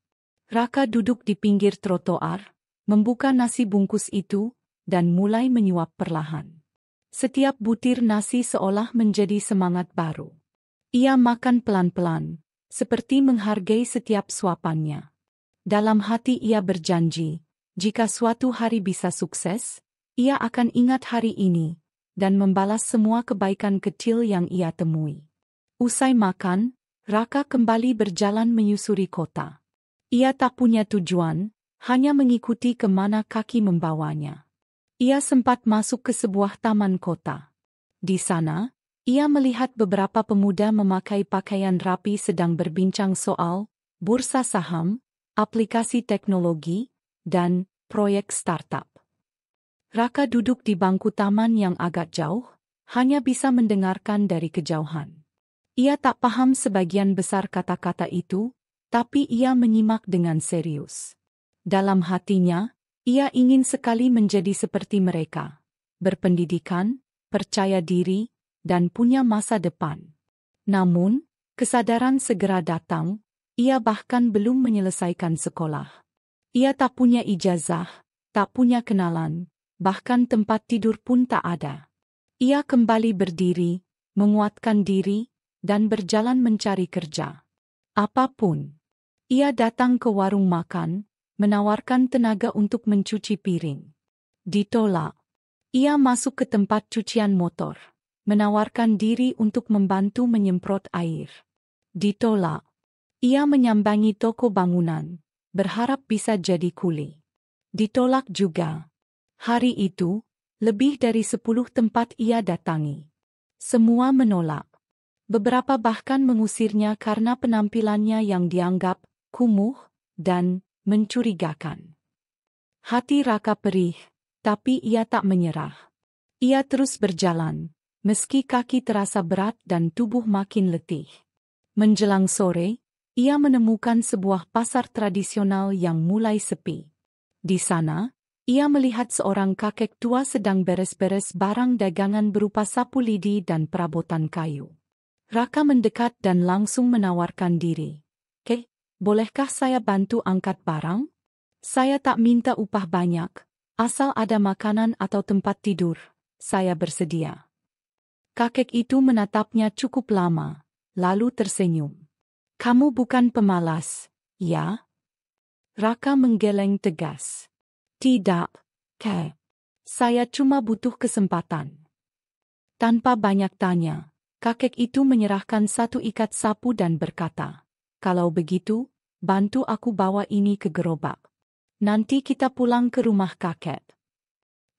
Raka duduk di pinggir trotoar, membuka nasi bungkus itu, dan mulai menyuap perlahan. Setiap butir nasi seolah menjadi semangat baru. Ia makan pelan-pelan, seperti menghargai setiap suapannya. Dalam hati ia berjanji, jika suatu hari bisa sukses, ia akan ingat hari ini, dan membalas semua kebaikan kecil yang ia temui. Usai makan, Raka kembali berjalan menyusuri kota. Ia tak punya tujuan, hanya mengikuti kemana kaki membawanya. Ia sempat masuk ke sebuah taman kota. Di sana, ia melihat beberapa pemuda memakai pakaian rapi sedang berbincang soal bursa saham, aplikasi teknologi, dan proyek startup. Raka duduk di bangku taman yang agak jauh, hanya bisa mendengarkan dari kejauhan. Ia tak paham sebagian besar kata-kata itu, tapi ia menyimak dengan serius. Dalam hatinya, ia ingin sekali menjadi seperti mereka, berpendidikan, percaya diri, dan punya masa depan. Namun, kesadaran segera datang, ia bahkan belum menyelesaikan sekolah. Ia tak punya ijazah, tak punya kenalan, bahkan tempat tidur pun tak ada. Ia kembali berdiri, menguatkan diri, dan berjalan mencari kerja. Apapun. Ia datang ke warung makan, menawarkan tenaga untuk mencuci piring. Ditolak. Ia masuk ke tempat cucian motor, menawarkan diri untuk membantu menyemprot air. Ditolak. Ia menyambangi toko bangunan, berharap bisa jadi kuli. Ditolak juga. Hari itu, lebih dari 10 tempat ia datangi. Semua menolak. Beberapa bahkan mengusirnya karena penampilannya yang dianggap kumuh dan mencurigakan. Hati Raka perih, tapi ia tak menyerah. Ia terus berjalan, meski kaki terasa berat dan tubuh makin letih. Menjelang sore, ia menemukan sebuah pasar tradisional yang mulai sepi. Di sana, ia melihat seorang kakek tua sedang beres-beres barang dagangan berupa sapu lidi dan perabotan kayu. Raka mendekat dan langsung menawarkan diri. "Kek, bolehkah saya bantu angkat barang? Saya tak minta upah banyak, asal ada makanan atau tempat tidur, saya bersedia." Kakek itu menatapnya cukup lama, lalu tersenyum. "Kamu bukan pemalas, ya?" Raka menggeleng tegas. "Tidak, Kek. Saya cuma butuh kesempatan." Tanpa banyak tanya, kakek itu menyerahkan satu ikat sapu dan berkata, "Kalau begitu, bantu aku bawa ini ke gerobak. Nanti kita pulang ke rumah kakek."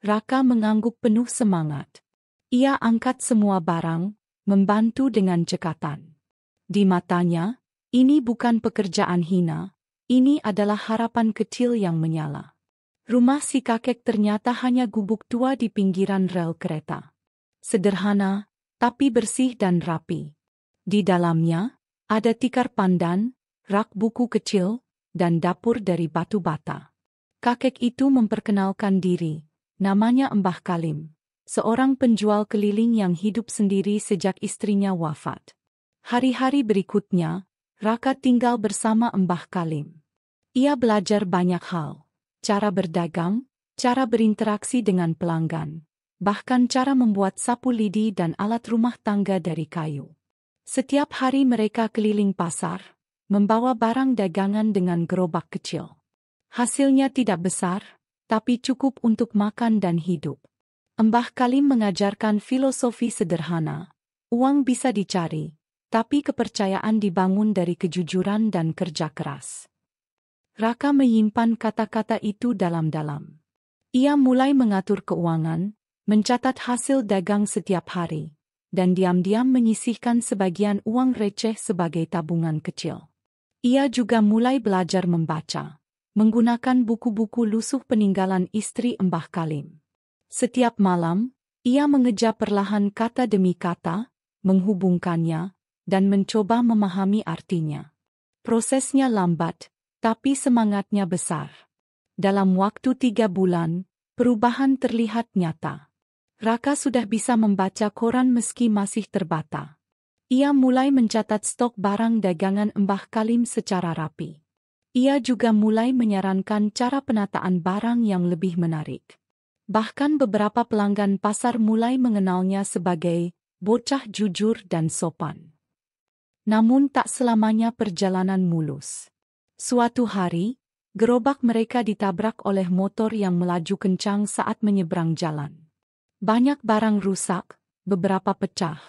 Raka mengangguk penuh semangat. Ia angkat semua barang, membantu dengan cekatan. Di matanya, ini bukan pekerjaan hina, ini adalah harapan kecil yang menyala. Rumah si kakek ternyata hanya gubuk tua di pinggiran rel kereta. Sederhana, tapi bersih dan rapi. Di dalamnya, ada tikar pandan, rak buku kecil, dan dapur dari batu bata. Kakek itu memperkenalkan diri, namanya Mbah Kalim, seorang penjual keliling yang hidup sendiri sejak istrinya wafat. Hari-hari berikutnya, Raka tinggal bersama Mbah Kalim. Ia belajar banyak hal, cara berdagang, cara berinteraksi dengan pelanggan, bahkan cara membuat sapu lidi dan alat rumah tangga dari kayu. Setiap hari mereka keliling pasar, membawa barang dagangan dengan gerobak kecil. Hasilnya tidak besar, tapi cukup untuk makan dan hidup. Mbah Kalim mengajarkan filosofi sederhana. Uang bisa dicari, tapi kepercayaan dibangun dari kejujuran dan kerja keras. Raka menyimpan kata-kata itu dalam-dalam. Ia mulai mengatur keuangan, mencatat hasil dagang setiap hari, dan diam-diam menyisihkan sebagian uang receh sebagai tabungan kecil. Ia juga mulai belajar membaca, menggunakan buku-buku lusuh peninggalan istri Mbah Kalim. Setiap malam, ia mengejar perlahan kata demi kata, menghubungkannya, dan mencoba memahami artinya. Prosesnya lambat, tapi semangatnya besar. Dalam waktu 3 bulan, perubahan terlihat nyata. Raka sudah bisa membaca koran meski masih terbata. Ia mulai mencatat stok barang dagangan Mbah Kalim secara rapi. Ia juga mulai menyarankan cara penataan barang yang lebih menarik. Bahkan beberapa pelanggan pasar mulai mengenalnya sebagai bocah jujur dan sopan. Namun tak selamanya perjalanan mulus. Suatu hari, gerobak mereka ditabrak oleh motor yang melaju kencang saat menyeberang jalan. Banyak barang rusak, beberapa pecah,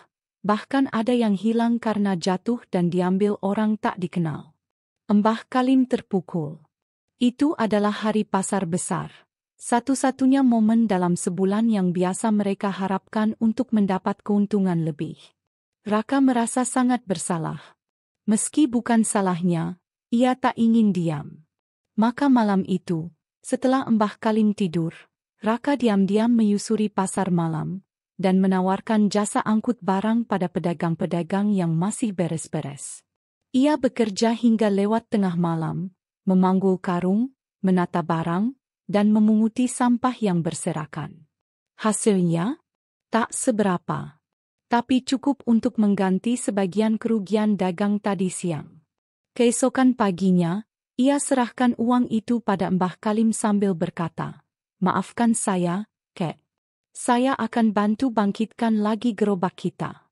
bahkan ada yang hilang karena jatuh dan diambil orang tak dikenal. Mbah Kalim terpukul. Itu adalah hari pasar besar. Satu-satunya momen dalam sebulan yang biasa mereka harapkan untuk mendapat keuntungan lebih. Raka merasa sangat bersalah. Meski bukan salahnya, ia tak ingin diam. Maka malam itu, setelah Mbah Kalim tidur, Raka diam-diam menyusuri pasar malam dan menawarkan jasa angkut barang pada pedagang-pedagang yang masih beres-beres. Ia bekerja hingga lewat tengah malam, memanggul karung, menata barang, dan memunguti sampah yang berserakan. Hasilnya, tak seberapa, tapi cukup untuk mengganti sebagian kerugian dagang tadi siang. Keesokan paginya, ia serahkan uang itu pada Mbah Kalim sambil berkata, "Maafkan saya, Kek. Saya akan bantu bangkitkan lagi gerobak kita.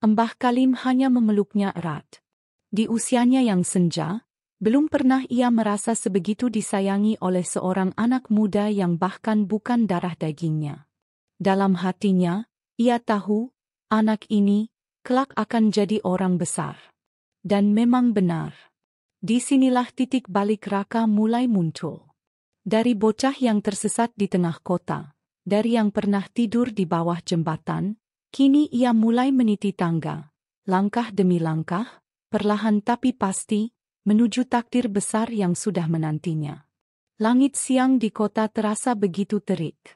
Mbah Kalim hanya memeluknya erat. Di usianya yang senja, belum pernah ia merasa sebegitu disayangi oleh seorang anak muda yang bahkan bukan darah dagingnya. Dalam hatinya, ia tahu, anak ini, kelak akan jadi orang besar. Dan memang benar. Disinilah titik balik Raka mulai muncul. Dari bocah yang tersesat di tengah kota, dari yang pernah tidur di bawah jembatan, kini ia mulai meniti tangga, langkah demi langkah, perlahan tapi pasti, menuju takdir besar yang sudah menantinya. Langit siang di kota terasa begitu terik.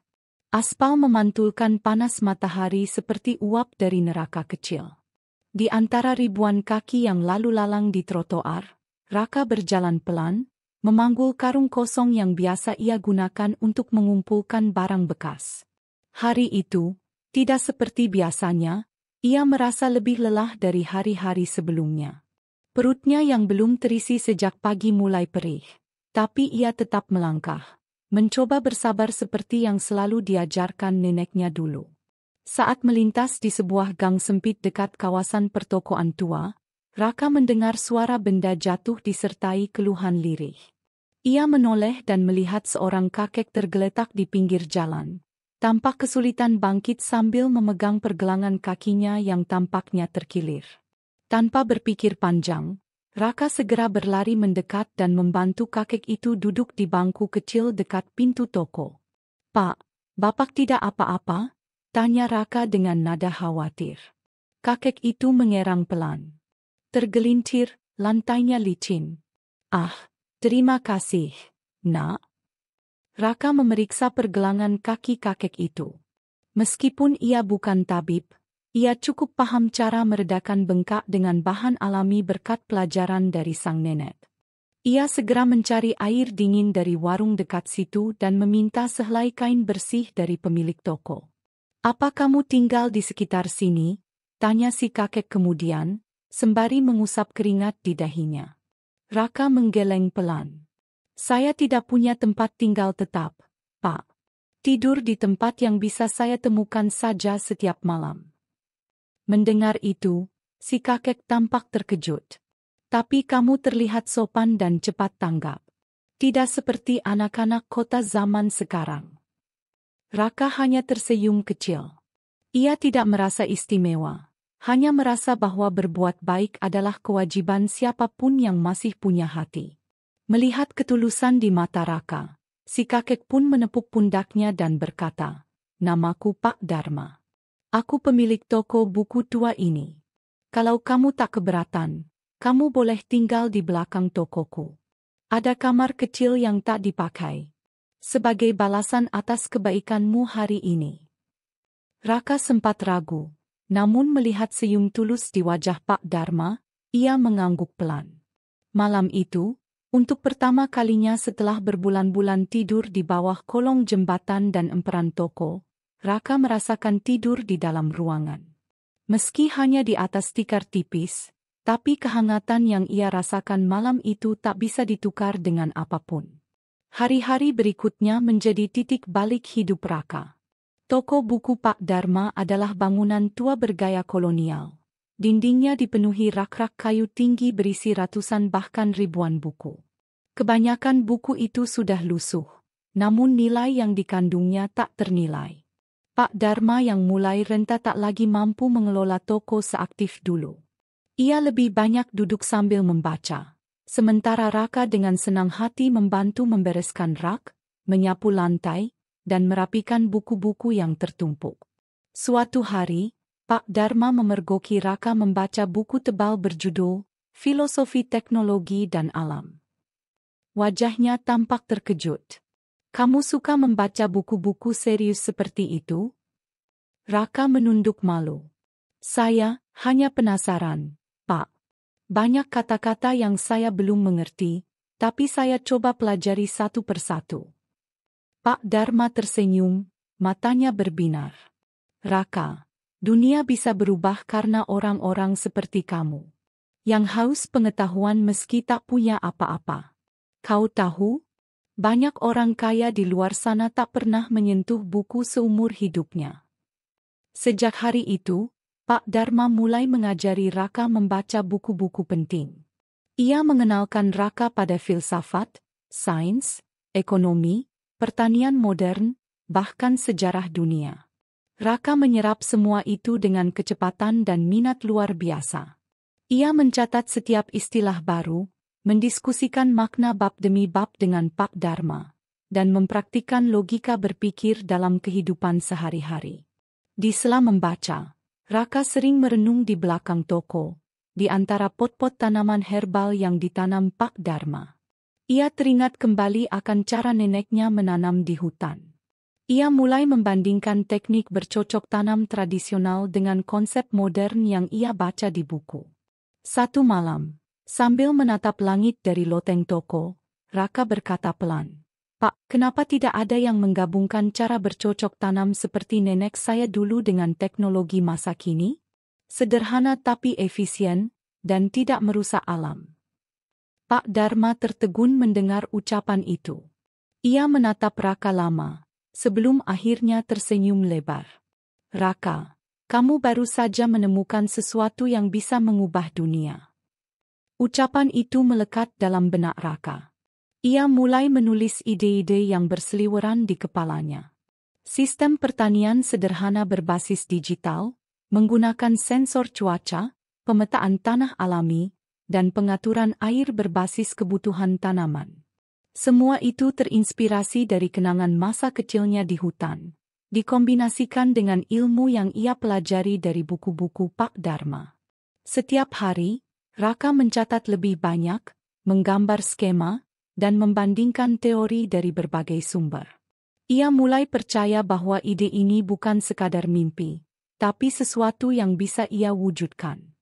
Aspal memantulkan panas matahari seperti uap dari neraka kecil. Di antara ribuan kaki yang lalu lalang di trotoar, Raka berjalan pelan, memanggul karung kosong yang biasa ia gunakan untuk mengumpulkan barang bekas. Hari itu, tidak seperti biasanya, ia merasa lebih lelah dari hari-hari sebelumnya. Perutnya yang belum terisi sejak pagi mulai perih, tapi ia tetap melangkah, mencoba bersabar seperti yang selalu diajarkan neneknya dulu. Saat melintas di sebuah gang sempit dekat kawasan pertokoan tua, Raka mendengar suara benda jatuh disertai keluhan lirih. Ia menoleh dan melihat seorang kakek tergeletak di pinggir jalan. Tampak kesulitan bangkit sambil memegang pergelangan kakinya yang tampaknya terkilir. Tanpa berpikir panjang, Raka segera berlari mendekat dan membantu kakek itu duduk di bangku kecil dekat pintu toko. "Pak, Bapak tidak apa-apa?" tanya Raka dengan nada khawatir. Kakek itu mengerang pelan. Tergelintir, lantainya licin. "Ah, terima kasih, Nak." Raka memeriksa pergelangan kaki kakek itu. Meskipun ia bukan tabib, ia cukup paham cara meredakan bengkak dengan bahan alami berkat pelajaran dari sang nenek. Ia segera mencari air dingin dari warung dekat situ dan meminta sehelai kain bersih dari pemilik toko. "Apa kamu tinggal di sekitar sini?" tanya si kakek kemudian, sembari mengusap keringat di dahinya. Raka menggeleng pelan. "Saya tidak punya tempat tinggal tetap, Pak. Tidur di tempat yang bisa saya temukan saja setiap malam." Mendengar itu, si kakek tampak terkejut. "Tapi kamu terlihat sopan dan cepat tanggap. Tidak seperti anak-anak kota zaman sekarang." Raka hanya tersenyum kecil. Ia tidak merasa istimewa, hanya merasa bahwa berbuat baik adalah kewajiban siapapun yang masih punya hati. Melihat ketulusan di mata Raka, si kakek pun menepuk pundaknya dan berkata, "Namaku Pak Dharma. Aku pemilik toko buku tua ini. Kalau kamu tak keberatan, kamu boleh tinggal di belakang tokoku. Ada kamar kecil yang tak dipakai. Sebagai balasan atas kebaikanmu hari ini." Raka sempat ragu, namun melihat senyum tulus di wajah Pak Dharma, ia mengangguk pelan. Malam itu, untuk pertama kalinya setelah berbulan-bulan tidur di bawah kolong jembatan dan emperan toko, Raka merasakan tidur di dalam ruangan. Meski hanya di atas tikar tipis, tapi kehangatan yang ia rasakan malam itu tak bisa ditukar dengan apapun. Hari-hari berikutnya menjadi titik balik hidup Raka. Toko buku Pak Dharma adalah bangunan tua bergaya kolonial. Dindingnya dipenuhi rak-rak kayu tinggi berisi ratusan bahkan ribuan buku. Kebanyakan buku itu sudah lusuh, namun nilai yang dikandungnya tak ternilai. Pak Dharma yang mulai renta tak lagi mampu mengelola toko seaktif dulu. Ia lebih banyak duduk sambil membaca. Sementara Raka dengan senang hati membantu membereskan rak, menyapu lantai, dan merapikan buku-buku yang tertumpuk. Suatu hari, Pak Dharma memergoki Raka membaca buku tebal berjudul Filosofi Teknologi dan Alam. Wajahnya tampak terkejut. "Kamu suka membaca buku-buku serius seperti itu?" Raka menunduk malu. "Saya hanya penasaran, Pak. Banyak kata-kata yang saya belum mengerti, tapi saya coba pelajari satu persatu." Pak Dharma tersenyum, matanya berbinar. "Raka, dunia bisa berubah karena orang-orang seperti kamu, yang haus pengetahuan meski tak punya apa-apa. Kau tahu, Banyak orang kaya di luar sana tak pernah menyentuh buku seumur hidupnya. Sejak hari itu, Pak Dharma mulai mengajari Raka membaca buku-buku penting. Ia mengenalkan Raka pada filsafat, sains, ekonomi, pertanian modern, bahkan sejarah dunia. Raka menyerap semua itu dengan kecepatan dan minat luar biasa. Ia mencatat setiap istilah baru, mendiskusikan makna bab demi bab dengan Pak Dharma, dan mempraktikkan logika berpikir dalam kehidupan sehari-hari. Di sela membaca, Raka sering merenung di belakang toko, di antara pot-pot tanaman herbal yang ditanam Pak Dharma. Ia teringat kembali akan cara neneknya menanam di hutan. Ia mulai membandingkan teknik bercocok tanam tradisional dengan konsep modern yang ia baca di buku. Satu malam, sambil menatap langit dari loteng toko, Raka berkata pelan, "Pak, kenapa tidak ada yang menggabungkan cara bercocok tanam seperti nenek saya dulu dengan teknologi masa kini? Sederhana tapi efisien, dan tidak merusak alam." Pak Dharma tertegun mendengar ucapan itu. Ia menatap Raka lama, sebelum akhirnya tersenyum lebar. "Raka, kamu baru saja menemukan sesuatu yang bisa mengubah dunia." Ucapan itu melekat dalam benak Raka. Ia mulai menulis ide-ide yang berseliweran di kepalanya. Sistem pertanian sederhana berbasis digital, menggunakan sensor cuaca, pemetaan tanah alami, dan pengaturan air berbasis kebutuhan tanaman. Semua itu terinspirasi dari kenangan masa kecilnya di hutan, dikombinasikan dengan ilmu yang ia pelajari dari buku-buku Pak Dharma. Setiap hari, Raka mencatat lebih banyak, menggambar skema, dan membandingkan teori dari berbagai sumber. Ia mulai percaya bahwa ide ini bukan sekadar mimpi, tapi sesuatu yang bisa ia wujudkan.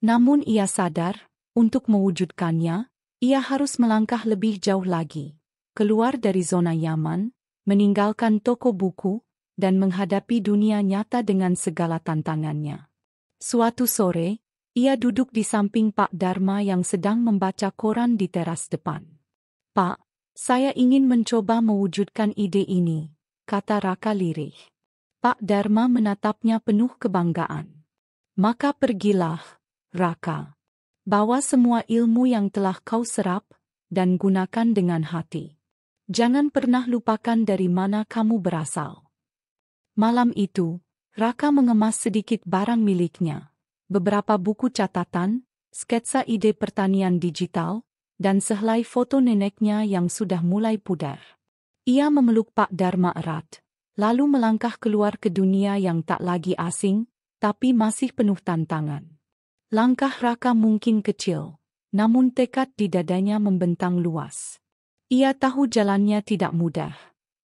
Namun ia sadar, untuk mewujudkannya, ia harus melangkah lebih jauh lagi, keluar dari zona nyaman, meninggalkan toko buku, dan menghadapi dunia nyata dengan segala tantangannya. Suatu sore, ia duduk di samping Pak Dharma yang sedang membaca koran di teras depan. "Pak, saya ingin mencoba mewujudkan ide ini," kata Raka lirih. Pak Dharma menatapnya penuh kebanggaan. "Maka pergilah, Raka. Bawa semua ilmu yang telah kau serap, dan gunakan dengan hati. Jangan pernah lupakan dari mana kamu berasal." Malam itu, Raka mengemas sedikit barang miliknya. Beberapa buku catatan, sketsa ide pertanian digital, dan sehelai foto neneknya yang sudah mulai pudar. Ia memeluk Pak Dharma erat, lalu melangkah keluar ke dunia yang tak lagi asing, tapi masih penuh tantangan. Langkah Raka mungkin kecil, namun tekad di dadanya membentang luas. Ia tahu jalannya tidak mudah.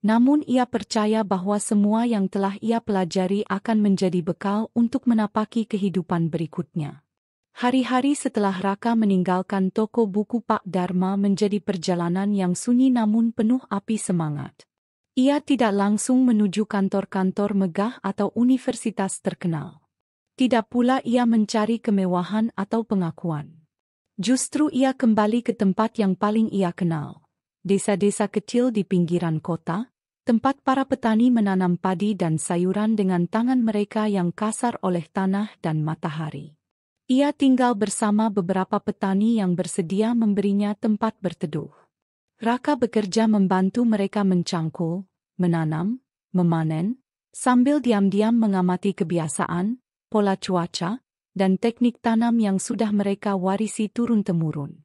Namun ia percaya bahwa semua yang telah ia pelajari akan menjadi bekal untuk menapaki kehidupan berikutnya. Hari-hari setelah Raka meninggalkan toko buku Pak Dharma menjadi perjalanan yang sunyi namun penuh api semangat. Ia tidak langsung menuju kantor-kantor megah atau universitas terkenal. Tidak pula ia mencari kemewahan atau pengakuan. Justru ia kembali ke tempat yang paling ia kenal. Desa-desa kecil di pinggiran kota, tempat para petani menanam padi dan sayuran dengan tangan mereka yang kasar oleh tanah dan matahari. Ia tinggal bersama beberapa petani yang bersedia memberinya tempat berteduh. Raka bekerja membantu mereka mencangkul, menanam, memanen, sambil diam-diam mengamati kebiasaan, pola cuaca, dan teknik tanam yang sudah mereka warisi turun-temurun.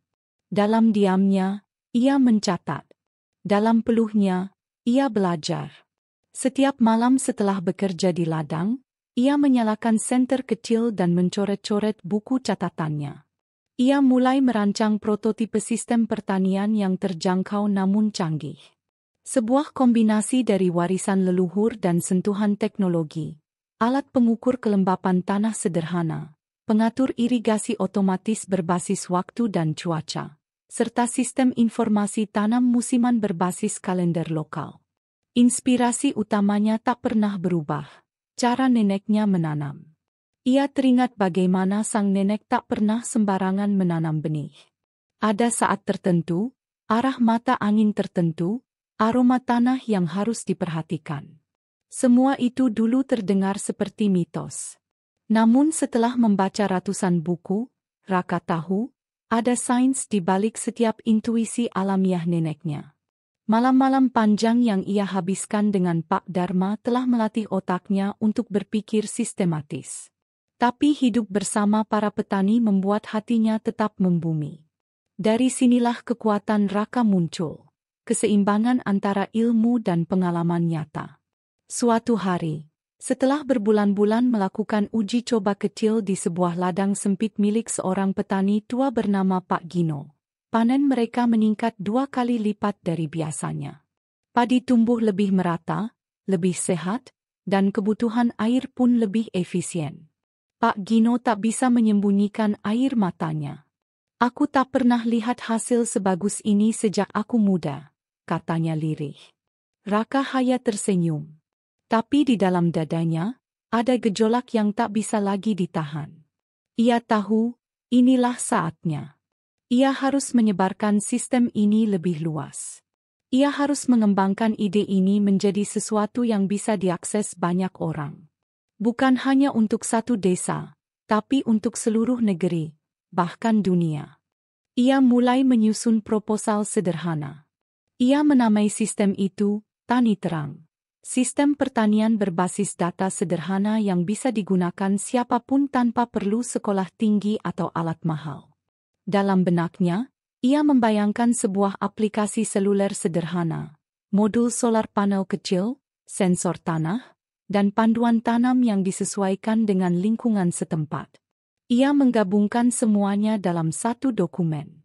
Dalam diamnya, ia mencatat. Dalam peluhnya, ia belajar. Setiap malam setelah bekerja di ladang, ia menyalakan senter kecil dan mencoret-coret buku catatannya. Ia mulai merancang prototipe sistem pertanian yang terjangkau namun canggih. Sebuah kombinasi dari warisan leluhur dan sentuhan teknologi, alat pengukur kelembapan tanah sederhana, pengatur irigasi otomatis berbasis waktu dan cuaca, serta sistem informasi tanam musiman berbasis kalender lokal. Inspirasi utamanya tak pernah berubah, cara neneknya menanam. Ia teringat bagaimana sang nenek tak pernah sembarangan menanam benih. Ada saat tertentu, arah mata angin tertentu, aroma tanah yang harus diperhatikan. Semua itu dulu terdengar seperti mitos. Namun setelah membaca ratusan buku, Raka tahu, ada sains di balik setiap intuisi alamiah neneknya. Malam-malam panjang yang ia habiskan dengan Pak Dharma telah melatih otaknya untuk berpikir sistematis. Tapi hidup bersama para petani membuat hatinya tetap membumi. Dari sinilah kekuatan Raka muncul, keseimbangan antara ilmu dan pengalaman nyata. Suatu hari, setelah berbulan-bulan melakukan uji coba kecil di sebuah ladang sempit milik seorang petani tua bernama Pak Gino, panen mereka meningkat 2 kali lipat dari biasanya. Padi tumbuh lebih merata, lebih sehat, dan kebutuhan air pun lebih efisien. Pak Gino tak bisa menyembunyikan air matanya. "Aku tak pernah lihat hasil sebagus ini sejak aku muda," katanya lirih. Raka hanya tersenyum. Tapi di dalam dadanya, ada gejolak yang tak bisa lagi ditahan. Ia tahu, inilah saatnya. Ia harus menyebarkan sistem ini lebih luas. Ia harus mengembangkan ide ini menjadi sesuatu yang bisa diakses banyak orang. Bukan hanya untuk satu desa, tapi untuk seluruh negeri, bahkan dunia. Ia mulai menyusun proposal sederhana. Ia menamai sistem itu Tani Terang. Sistem pertanian berbasis data sederhana yang bisa digunakan siapapun tanpa perlu sekolah tinggi atau alat mahal. Dalam benaknya, ia membayangkan sebuah aplikasi seluler sederhana, modul solar panel kecil, sensor tanah, dan panduan tanam yang disesuaikan dengan lingkungan setempat. Ia menggabungkan semuanya dalam satu dokumen.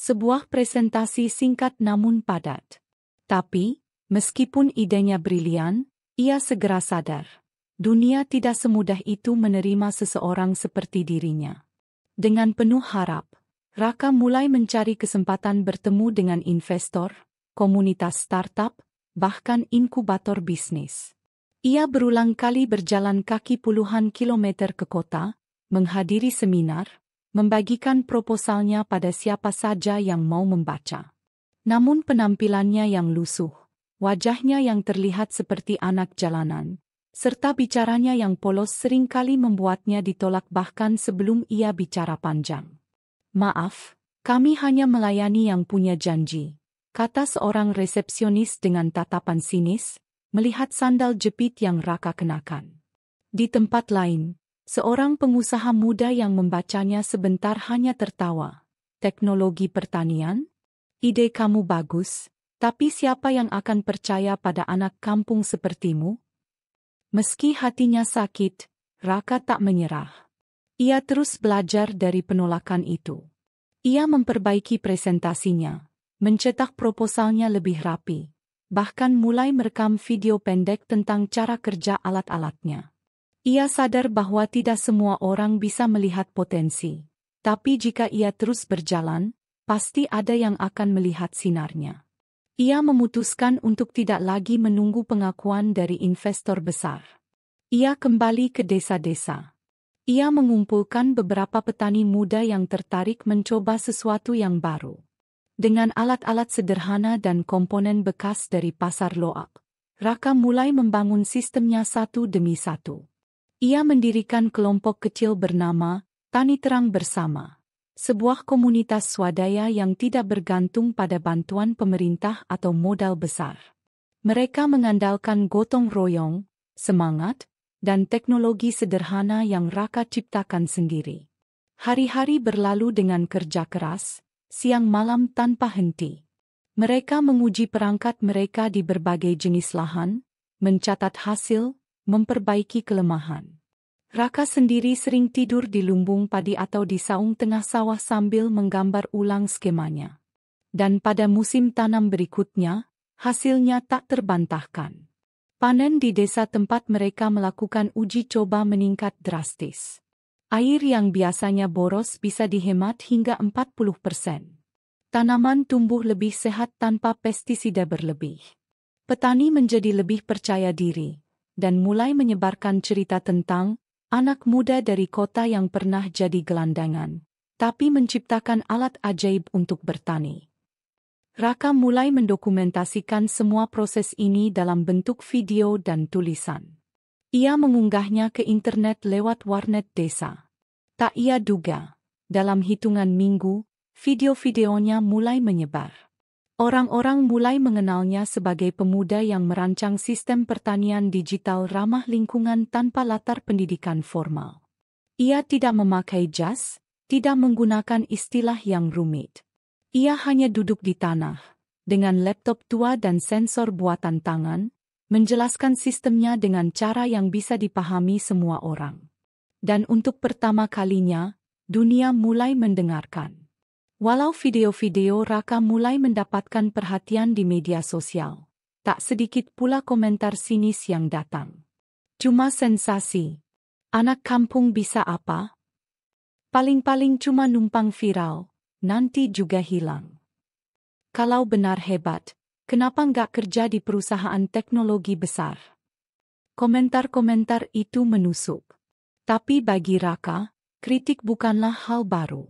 Sebuah presentasi singkat namun padat. Tapi, meskipun idenya brilian, ia segera sadar. Dunia tidak semudah itu menerima seseorang seperti dirinya. Dengan penuh harap, Raka mulai mencari kesempatan bertemu dengan investor, komunitas startup, bahkan inkubator bisnis. Ia berulang kali berjalan kaki puluhan kilometer ke kota, menghadiri seminar, membagikan proposalnya pada siapa saja yang mau membaca. Namun penampilannya yang lusuh, wajahnya yang terlihat seperti anak jalanan, serta bicaranya yang polos seringkali membuatnya ditolak bahkan sebelum ia bicara panjang. "Maaf, kami hanya melayani yang punya janji," kata seorang resepsionis dengan tatapan sinis, melihat sandal jepit yang Raka kenakan. Di tempat lain, seorang pengusaha muda yang membacanya sebentar hanya tertawa. "Teknologi pertanian? Ide kamu bagus, tapi siapa yang akan percaya pada anak kampung sepertimu?" Meski hatinya sakit, Raka tak menyerah. Ia terus belajar dari penolakan itu. Ia memperbaiki presentasinya, mencetak proposalnya lebih rapi, bahkan mulai merekam video pendek tentang cara kerja alat-alatnya. Ia sadar bahwa tidak semua orang bisa melihat potensi, tapi jika ia terus berjalan, pasti ada yang akan melihat sinarnya. Ia memutuskan untuk tidak lagi menunggu pengakuan dari investor besar. Ia kembali ke desa-desa. Ia mengumpulkan beberapa petani muda yang tertarik mencoba sesuatu yang baru. Dengan alat-alat sederhana dan komponen bekas dari pasar loak, Raka mulai membangun sistemnya satu demi satu. Ia mendirikan kelompok kecil bernama Tani Terang Bersama, sebuah komunitas swadaya yang tidak bergantung pada bantuan pemerintah atau modal besar. Mereka mengandalkan gotong royong, semangat, dan teknologi sederhana yang Raka ciptakan sendiri. Hari-hari berlalu dengan kerja keras, siang malam tanpa henti. Mereka menguji perangkat mereka di berbagai jenis lahan, mencatat hasil, memperbaiki kelemahan. Raka sendiri sering tidur di lumbung padi atau di saung tengah sawah sambil menggambar ulang skemanya. Dan pada musim tanam berikutnya, hasilnya tak terbantahkan. Panen di desa tempat mereka melakukan uji coba meningkat drastis. Air yang biasanya boros bisa dihemat hingga 40%. Tanaman tumbuh lebih sehat tanpa pestisida berlebih. Petani menjadi lebih percaya diri, dan mulai menyebarkan cerita tentang anak muda dari kota yang pernah jadi gelandangan, tapi menciptakan alat ajaib untuk bertani. Raka mulai mendokumentasikan semua proses ini dalam bentuk video dan tulisan. Ia mengunggahnya ke internet lewat warnet desa. Tak ia duga, dalam hitungan minggu, video-videonya mulai menyebar. Orang-orang mulai mengenalnya sebagai pemuda yang merancang sistem pertanian digital ramah lingkungan tanpa latar pendidikan formal. Ia tidak memakai jas, tidak menggunakan istilah yang rumit. Ia hanya duduk di tanah, dengan laptop tua dan sensor buatan tangan, menjelaskan sistemnya dengan cara yang bisa dipahami semua orang. Dan untuk pertama kalinya, dunia mulai mendengarkan. Walau video-video Raka mulai mendapatkan perhatian di media sosial, tak sedikit pula komentar sinis yang datang. Cuma sensasi. Anak kampung bisa apa? Paling-paling cuma numpang viral, nanti juga hilang. Kalau benar hebat, kenapa nggak kerja di perusahaan teknologi besar? Komentar-komentar itu menusuk. Tapi bagi Raka, kritik bukanlah hal baru.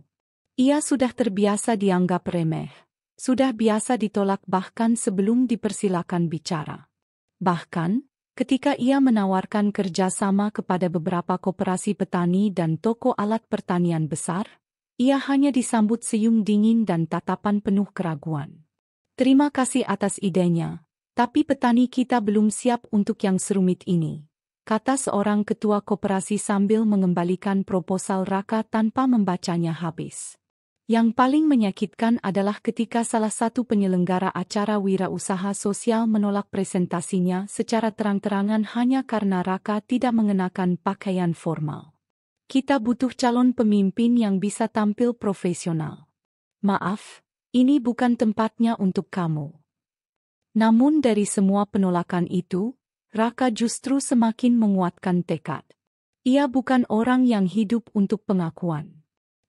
Ia sudah terbiasa dianggap remeh, sudah biasa ditolak bahkan sebelum dipersilakan bicara. Bahkan, ketika ia menawarkan kerjasama kepada beberapa koperasi petani dan toko alat pertanian besar, ia hanya disambut senyum dingin dan tatapan penuh keraguan. Terima kasih atas idenya, tapi petani kita belum siap untuk yang serumit ini, kata seorang ketua koperasi sambil mengembalikan proposal Raka tanpa membacanya habis. Yang paling menyakitkan adalah ketika salah satu penyelenggara acara wirausaha sosial menolak presentasinya secara terang-terangan hanya karena Raka tidak mengenakan pakaian formal. Kita butuh calon pemimpin yang bisa tampil profesional. Maaf, ini bukan tempatnya untuk kamu. Namun dari semua penolakan itu, Raka justru semakin menguatkan tekad. Ia bukan orang yang hidup untuk pengakuan.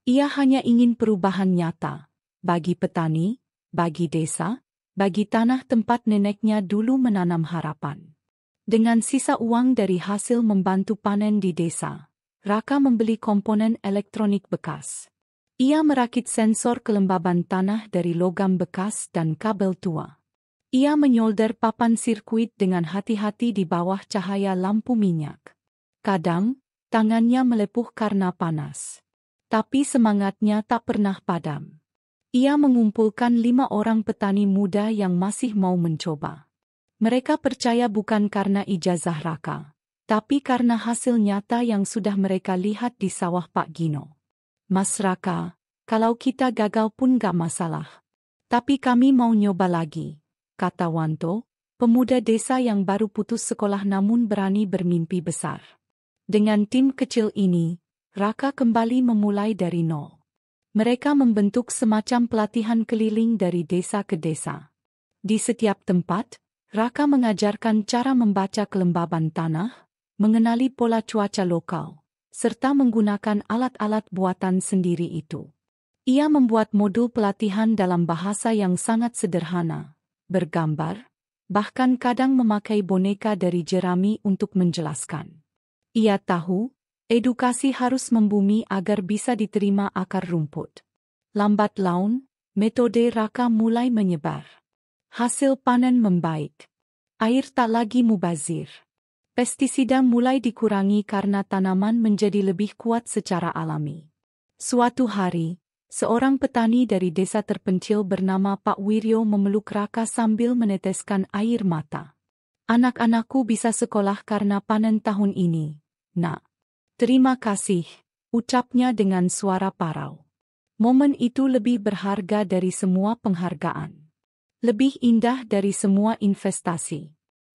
Ia hanya ingin perubahan nyata, bagi petani, bagi desa, bagi tanah tempat neneknya dulu menanam harapan. Dengan sisa uang dari hasil membantu panen di desa, Raka membeli komponen elektronik bekas. Ia merakit sensor kelembaban tanah dari logam bekas dan kabel tua. Ia menyolder papan sirkuit dengan hati-hati di bawah cahaya lampu minyak. Kadang, tangannya melepuh karena panas. Tapi semangatnya tak pernah padam. Ia mengumpulkan 5 orang petani muda yang masih mau mencoba. Mereka percaya bukan karena ijazah Raka, tapi karena hasil nyata yang sudah mereka lihat di sawah Pak Gino. Mas Raka, kalau kita gagal pun gak masalah. Tapi kami mau nyoba lagi, kata Wanto, pemuda desa yang baru putus sekolah namun berani bermimpi besar. Dengan tim kecil ini, Raka kembali memulai dari nol. Mereka membentuk semacam pelatihan keliling dari desa ke desa. Di setiap tempat, Raka mengajarkan cara membaca kelembaban tanah, mengenali pola cuaca lokal, serta menggunakan alat-alat buatan sendiri itu. Ia membuat modul pelatihan dalam bahasa yang sangat sederhana, bergambar, bahkan kadang memakai boneka dari jerami untuk menjelaskan. Ia tahu, edukasi harus membumi agar bisa diterima akar rumput. Lambat laun, metode Raka mulai menyebar. Hasil panen membaik. Air tak lagi mubazir. Pestisida mulai dikurangi karena tanaman menjadi lebih kuat secara alami. Suatu hari, seorang petani dari desa terpencil bernama Pak Wiryo memeluk Raka sambil meneteskan air mata. Anak-anakku bisa sekolah karena panen tahun ini, Nak. Terima kasih, ucapnya dengan suara parau. Momen itu lebih berharga dari semua penghargaan. Lebih indah dari semua investasi.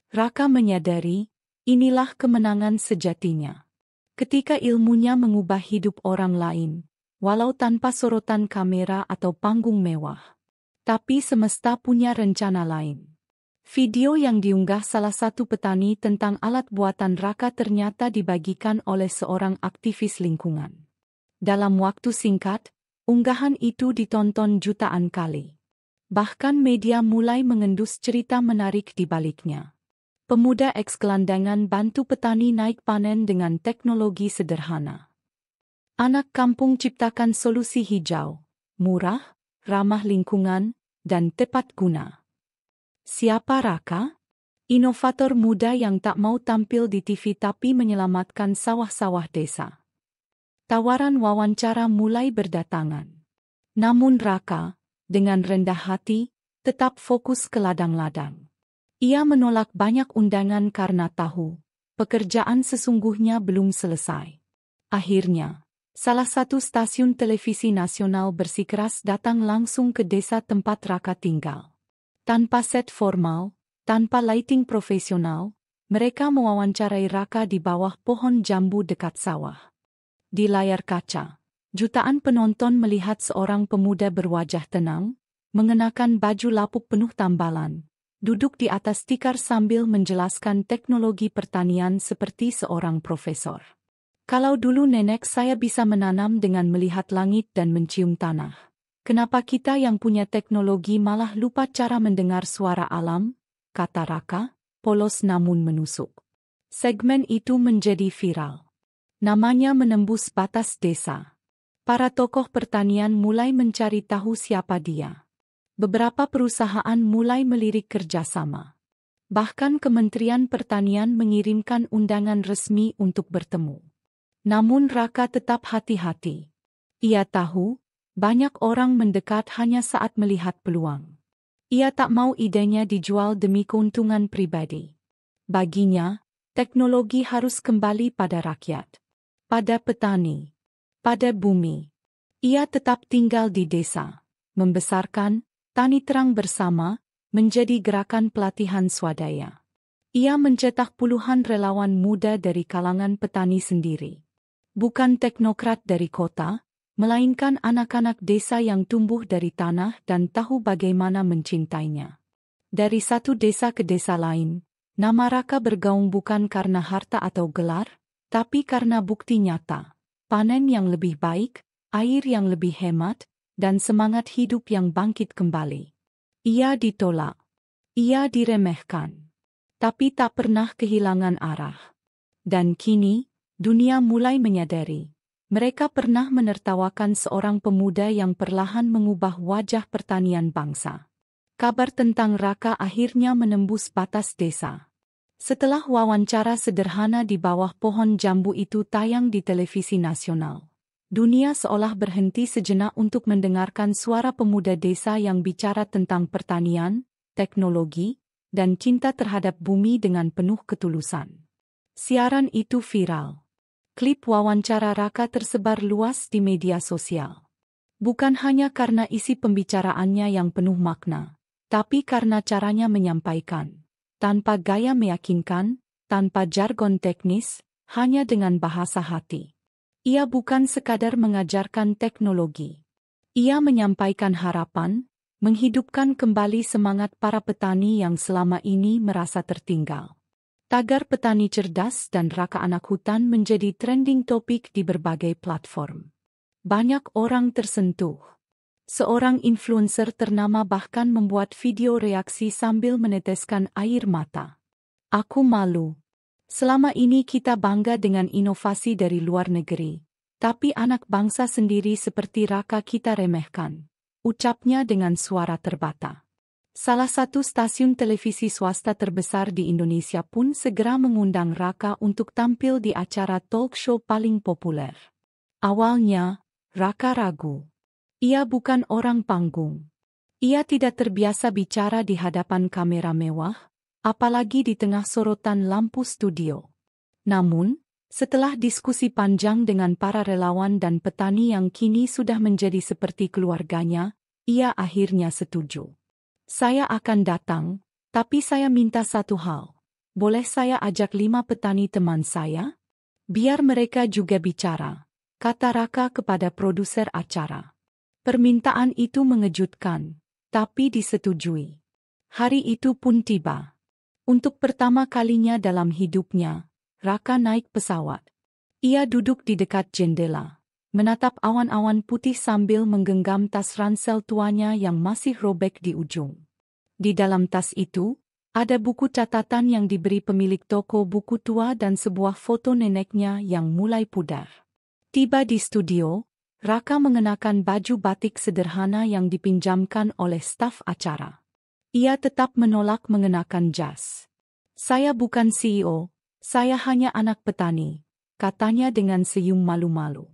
Raka menyadari, inilah kemenangan sejatinya. Ketika ilmunya mengubah hidup orang lain, walau tanpa sorotan kamera atau panggung mewah. Tapi semesta punya rencana lain. Video yang diunggah salah satu petani tentang alat buatan Raka ternyata dibagikan oleh seorang aktivis lingkungan. Dalam waktu singkat, unggahan itu ditonton jutaan kali. Bahkan media mulai mengendus cerita menarik di baliknya. Pemuda ex-gelandangan bantu petani naik panen dengan teknologi sederhana. Anak kampung ciptakan solusi hijau, murah, ramah lingkungan, dan tepat guna. Siapa Raka? Inovator muda yang tak mau tampil di TV tapi menyelamatkan sawah-sawah desa. Tawaran wawancara mulai berdatangan. Namun Raka, dengan rendah hati, tetap fokus ke ladang-ladang. Ia menolak banyak undangan karena tahu pekerjaan sesungguhnya belum selesai. Akhirnya, salah satu stasiun televisi nasional bersikeras datang langsung ke desa tempat Raka tinggal. Tanpa set formal, tanpa lighting profesional, mereka mewawancarai Raka di bawah pohon jambu dekat sawah. Di layar kaca, jutaan penonton melihat seorang pemuda berwajah tenang, mengenakan baju lapuk penuh tambalan, duduk di atas tikar sambil menjelaskan teknologi pertanian seperti seorang profesor. Kalau dulu nenek saya bisa menanam dengan melihat langit dan mencium tanah, kenapa kita yang punya teknologi malah lupa cara mendengar suara alam? Kata Raka, polos namun menusuk. Segmen itu menjadi viral. Namanya menembus batas desa. Para tokoh pertanian mulai mencari tahu siapa dia. Beberapa perusahaan mulai melirik kerjasama. Bahkan Kementerian Pertanian mengirimkan undangan resmi untuk bertemu. Namun Raka tetap hati-hati. Ia tahu, banyak orang mendekat hanya saat melihat peluang. Ia tak mau idenya dijual demi keuntungan pribadi. Baginya, teknologi harus kembali pada rakyat, pada petani, pada bumi. Ia tetap tinggal di desa, membesarkan Tani Terang Bersama menjadi gerakan pelatihan swadaya. Ia mencetak puluhan relawan muda dari kalangan petani sendiri. Bukan teknokrat dari kota, melainkan anak-anak desa yang tumbuh dari tanah dan tahu bagaimana mencintainya. Dari satu desa ke desa lain, nama Raka bergaung bukan karena harta atau gelar, tapi karena bukti nyata, panen yang lebih baik, air yang lebih hemat, dan semangat hidup yang bangkit kembali. Ia ditolak, ia diremehkan, tapi tak pernah kehilangan arah. Dan kini, dunia mulai menyadari. Mereka pernah menertawakan seorang pemuda yang perlahan mengubah wajah pertanian bangsa. Kabar tentang Raka akhirnya menembus batas desa. Setelah wawancara sederhana di bawah pohon jambu itu tayang di televisi nasional, dunia seolah berhenti sejenak untuk mendengarkan suara pemuda desa yang bicara tentang pertanian, teknologi, dan cinta terhadap bumi dengan penuh ketulusan. Siaran itu viral. Klip wawancara Raka tersebar luas di media sosial. Bukan hanya karena isi pembicaraannya yang penuh makna, tapi karena caranya menyampaikan. Tanpa gaya meyakinkan, tanpa jargon teknis, hanya dengan bahasa hati. Ia bukan sekadar mengajarkan teknologi. Ia menyampaikan harapan, menghidupkan kembali semangat para petani yang selama ini merasa tertinggal. Tagar petani cerdas dan Raka anak hutan menjadi trending topik di berbagai platform. Banyak orang tersentuh. Seorang influencer ternama bahkan membuat video reaksi sambil meneteskan air mata. Aku malu. Selama ini kita bangga dengan inovasi dari luar negeri, tapi anak bangsa sendiri seperti Raka kita remehkan, ucapnya dengan suara terbata. Salah satu stasiun televisi swasta terbesar di Indonesia pun segera mengundang Raka untuk tampil di acara talk show paling populer. Awalnya, Raka ragu. Ia bukan orang panggung. Ia tidak terbiasa bicara di hadapan kamera mewah, apalagi di tengah sorotan lampu studio. Namun, setelah diskusi panjang dengan para relawan dan petani yang kini sudah menjadi seperti keluarganya, ia akhirnya setuju. Saya akan datang, tapi saya minta satu hal. Boleh saya ajak 5 petani teman saya? Biar mereka juga bicara, kata Raka kepada produser acara. Permintaan itu mengejutkan, tapi disetujui. Hari itu pun tiba. Untuk pertama kalinya dalam hidupnya, Raka naik pesawat. Ia duduk di dekat jendela, menatap awan-awan putih sambil menggenggam tas ransel tuanya yang masih robek di ujung. Di dalam tas itu, ada buku catatan yang diberi pemilik toko buku tua dan sebuah foto neneknya yang mulai pudar. Tiba di studio, Raka mengenakan baju batik sederhana yang dipinjamkan oleh staf acara. Ia tetap menolak mengenakan jas. "Saya bukan CEO, saya hanya anak petani," katanya dengan senyum malu-malu.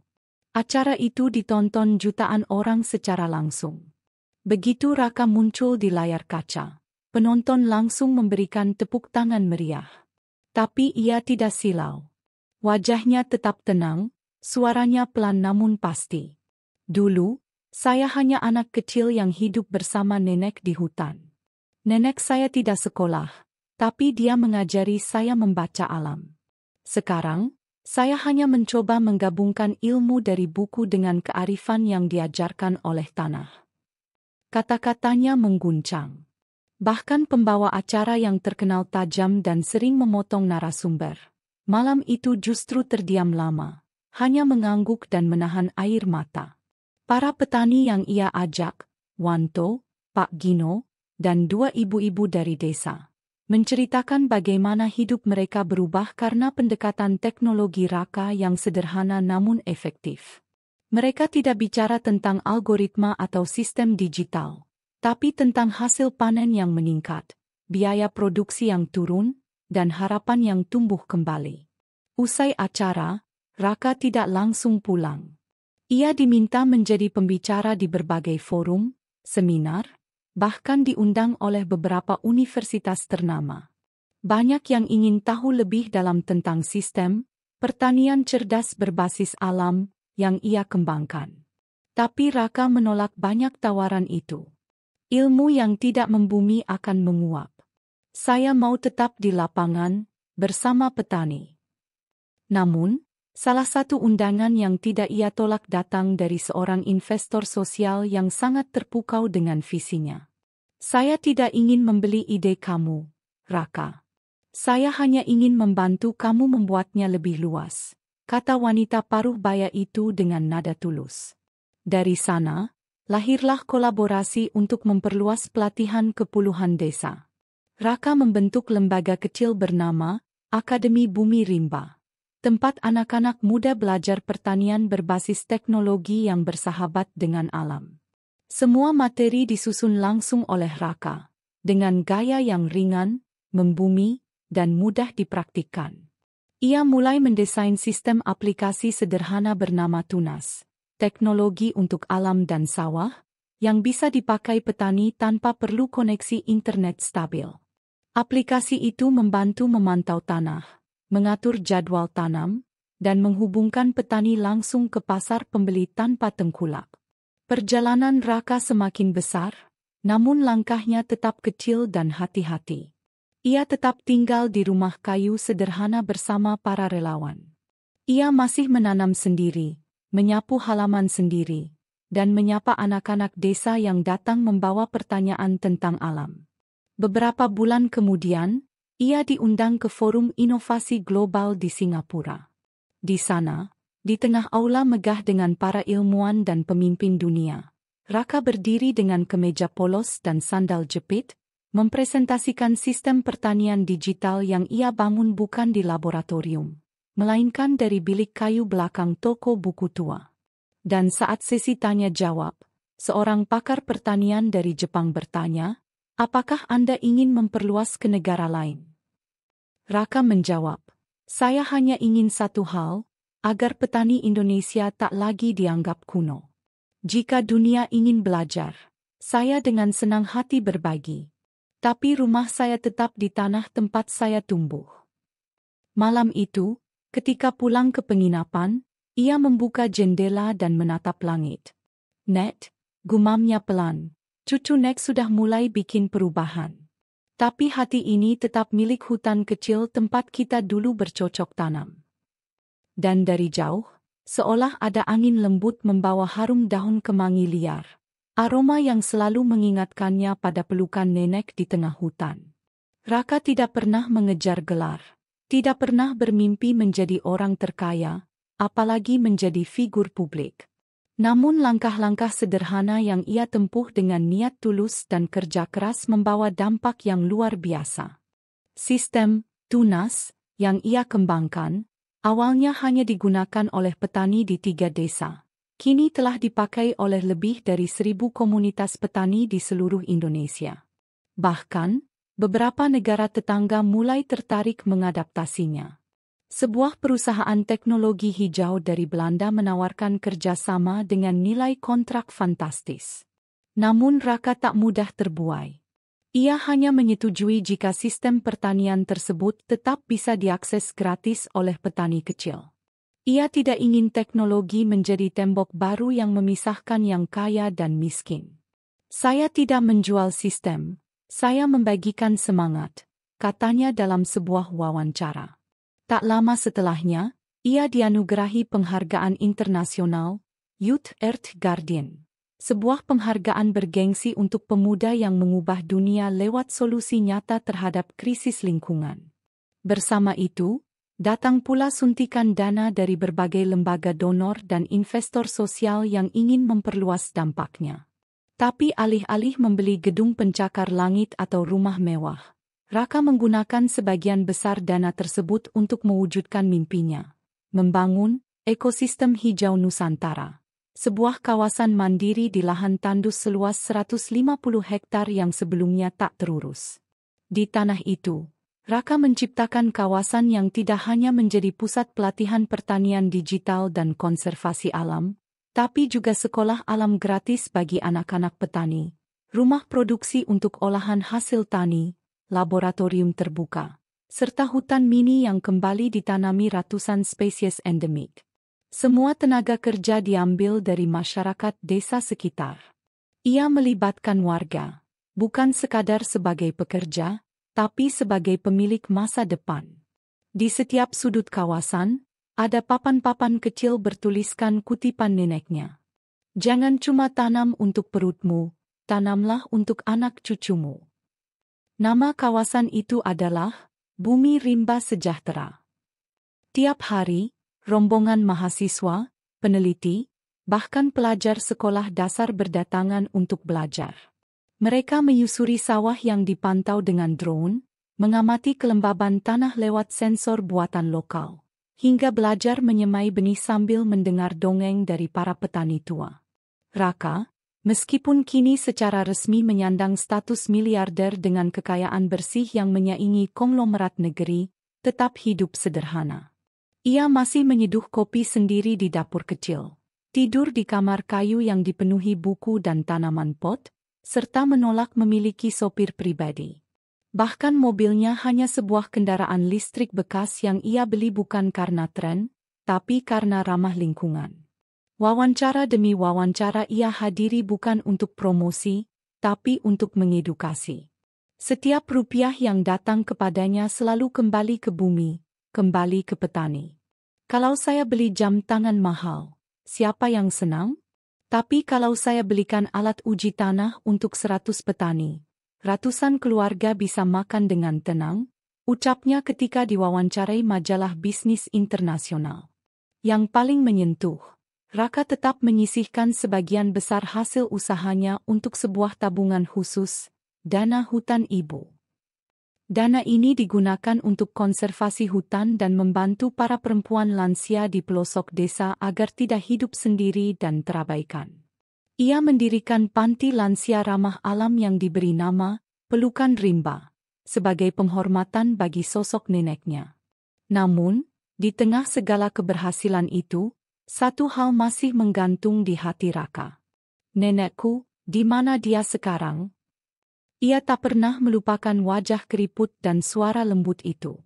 Acara itu ditonton jutaan orang secara langsung. Begitu Raka muncul di layar kaca, penonton langsung memberikan tepuk tangan meriah. Tapi ia tidak silau. Wajahnya tetap tenang, suaranya pelan namun pasti. "Dulu, saya hanya anak kecil yang hidup bersama nenek di hutan. Nenek saya tidak sekolah, tapi dia mengajari saya membaca alam. Sekarang, saya hanya mencoba menggabungkan ilmu dari buku dengan kearifan yang diajarkan oleh tanah." Kata-katanya mengguncang. Bahkan pembawa acara yang terkenal tajam dan sering memotong narasumber, malam itu justru terdiam lama, hanya mengangguk dan menahan air mata. Para petani yang ia ajak, Wanto, Pak Gino, dan 2 ibu-ibu dari desa, menceritakan bagaimana hidup mereka berubah karena pendekatan teknologi Raka yang sederhana namun efektif. Mereka tidak bicara tentang algoritma atau sistem digital, tapi tentang hasil panen yang meningkat, biaya produksi yang turun, dan harapan yang tumbuh kembali. Usai acara, Raka tidak langsung pulang. Ia diminta menjadi pembicara di berbagai forum, seminar, bahkan diundang oleh beberapa universitas ternama. Banyak yang ingin tahu lebih dalam tentang sistem pertanian cerdas berbasis alam yang ia kembangkan. Tapi Raka menolak banyak tawaran itu. "Ilmu yang tidak membumi akan menguap. Saya mau tetap di lapangan, bersama petani." Namun, salah satu undangan yang tidak ia tolak datang dari seorang investor sosial yang sangat terpukau dengan visinya. "Saya tidak ingin membeli ide kamu, Raka. Saya hanya ingin membantu kamu membuatnya lebih luas," kata wanita paruh baya itu dengan nada tulus. Dari sana, lahirlah kolaborasi untuk memperluas pelatihan ke puluhan desa. Raka membentuk lembaga kecil bernama Akademi Bumi Rimba, tempat anak-anak muda belajar pertanian berbasis teknologi yang bersahabat dengan alam. Semua materi disusun langsung oleh Raka, dengan gaya yang ringan, membumi, dan mudah dipraktikkan. Ia mulai mendesain sistem aplikasi sederhana bernama Tunas, teknologi untuk alam dan sawah, yang bisa dipakai petani tanpa perlu koneksi internet stabil. Aplikasi itu membantu memantau tanah, mengatur jadwal tanam, dan menghubungkan petani langsung ke pasar pembeli tanpa tengkulak. Perjalanan Raka semakin besar, namun langkahnya tetap kecil dan hati-hati. Ia tetap tinggal di rumah kayu sederhana bersama para relawan. Ia masih menanam sendiri, menyapu halaman sendiri, dan menyapa anak-anak desa yang datang membawa pertanyaan tentang alam. Beberapa bulan kemudian, ia diundang ke Forum Inovasi Global di Singapura. Di sana, di tengah aula megah dengan para ilmuwan dan pemimpin dunia, Raka berdiri dengan kemeja polos dan sandal jepit, mempresentasikan sistem pertanian digital yang ia bangun bukan di laboratorium, melainkan dari bilik kayu belakang toko buku tua. Dan saat sesi tanya-jawab, seorang pakar pertanian dari Jepang bertanya, "Apakah Anda ingin memperluas ke negara lain?" Raka menjawab, "Saya hanya ingin satu hal, agar petani Indonesia tak lagi dianggap kuno. Jika dunia ingin belajar, saya dengan senang hati berbagi. Tapi rumah saya tetap di tanah tempat saya tumbuh." Malam itu, ketika pulang ke penginapan, ia membuka jendela dan menatap langit. "Nek," gumamnya pelan, "cucu Nek sudah mulai bikin perubahan. Tapi hati ini tetap milik hutan kecil tempat kita dulu bercocok tanam." Dan dari jauh, seolah ada angin lembut membawa harum daun kemangi liar. Aroma yang selalu mengingatkannya pada pelukan nenek di tengah hutan. Raka tidak pernah mengejar gelar, tidak pernah bermimpi menjadi orang terkaya, apalagi menjadi figur publik. Namun langkah-langkah sederhana yang ia tempuh dengan niat tulus dan kerja keras membawa dampak yang luar biasa. Sistem Tunas yang ia kembangkan, awalnya hanya digunakan oleh petani di 3 desa. kini telah dipakai oleh lebih dari 1.000 komunitas petani di seluruh Indonesia. Bahkan, beberapa negara tetangga mulai tertarik mengadaptasinya. Sebuah perusahaan teknologi hijau dari Belanda menawarkan kerjasama dengan nilai kontrak fantastis. Namun Raka tak mudah terbuai. Ia hanya menyetujui jika sistem pertanian tersebut tetap bisa diakses gratis oleh petani kecil. Ia tidak ingin teknologi menjadi tembok baru yang memisahkan yang kaya dan miskin. Saya tidak menjual sistem, saya membagikan semangat, katanya dalam sebuah wawancara. Tak lama setelahnya, ia dianugerahi penghargaan internasional, Youth Earth Guardian. Sebuah penghargaan bergengsi untuk pemuda yang mengubah dunia lewat solusi nyata terhadap krisis lingkungan. Bersama itu, datang pula suntikan dana dari berbagai lembaga donor dan investor sosial yang ingin memperluas dampaknya. Tapi alih-alih membeli gedung pencakar langit atau rumah mewah, Raka menggunakan sebagian besar dana tersebut untuk mewujudkan mimpinya, membangun ekosistem hijau Nusantara, sebuah kawasan mandiri di lahan tandus seluas 150 hektar yang sebelumnya tak terurus. Di tanah itu, Raka menciptakan kawasan yang tidak hanya menjadi pusat pelatihan pertanian digital dan konservasi alam, tapi juga sekolah alam gratis bagi anak-anak petani, rumah produksi untuk olahan hasil tani, laboratorium terbuka, serta hutan mini yang kembali ditanami ratusan spesies endemik. Semua tenaga kerja diambil dari masyarakat desa sekitar. Ia melibatkan warga, bukan sekadar sebagai pekerja, tapi sebagai pemilik masa depan. Di setiap sudut kawasan, ada papan-papan kecil bertuliskan kutipan neneknya. Jangan cuma tanam untuk perutmu, tanamlah untuk anak cucumu. Nama kawasan itu adalah Bumi Rimba Sejahtera. Tiap hari, rombongan mahasiswa, peneliti, bahkan pelajar sekolah dasar berdatangan untuk belajar. Mereka menyusuri sawah yang dipantau dengan drone, mengamati kelembaban tanah lewat sensor buatan lokal, hingga belajar menyemai benih sambil mendengar dongeng dari para petani tua. Raka, meskipun kini secara resmi menyandang status miliarder dengan kekayaan bersih yang menyaingi konglomerat negeri, tetap hidup sederhana. Ia masih menyeduh kopi sendiri di dapur kecil, tidur di kamar kayu yang dipenuhi buku dan tanaman pot, serta menolak memiliki sopir pribadi. Bahkan mobilnya hanya sebuah kendaraan listrik bekas yang ia beli bukan karena tren, tapi karena ramah lingkungan. Wawancara demi wawancara ia hadiri bukan untuk promosi, tapi untuk mengedukasi. Setiap rupiah yang datang kepadanya selalu kembali ke bumi, kembali ke petani. Kalau saya beli jam tangan mahal, siapa yang senang? Tapi kalau saya belikan alat uji tanah untuk 100 petani, ratusan keluarga bisa makan dengan tenang, ucapnya ketika diwawancarai majalah bisnis internasional. Yang paling menyentuh, Raka tetap menyisihkan sebagian besar hasil usahanya untuk sebuah tabungan khusus, dana hutan ibu. Dana ini digunakan untuk konservasi hutan dan membantu para perempuan lansia di pelosok desa agar tidak hidup sendiri dan terabaikan. Ia mendirikan panti lansia ramah alam yang diberi nama Pelukan Rimba, sebagai penghormatan bagi sosok neneknya. Namun, di tengah segala keberhasilan itu, satu hal masih menggantung di hati Raka. Nenekku, di mana dia sekarang? Ia tak pernah melupakan wajah keriput dan suara lembut itu.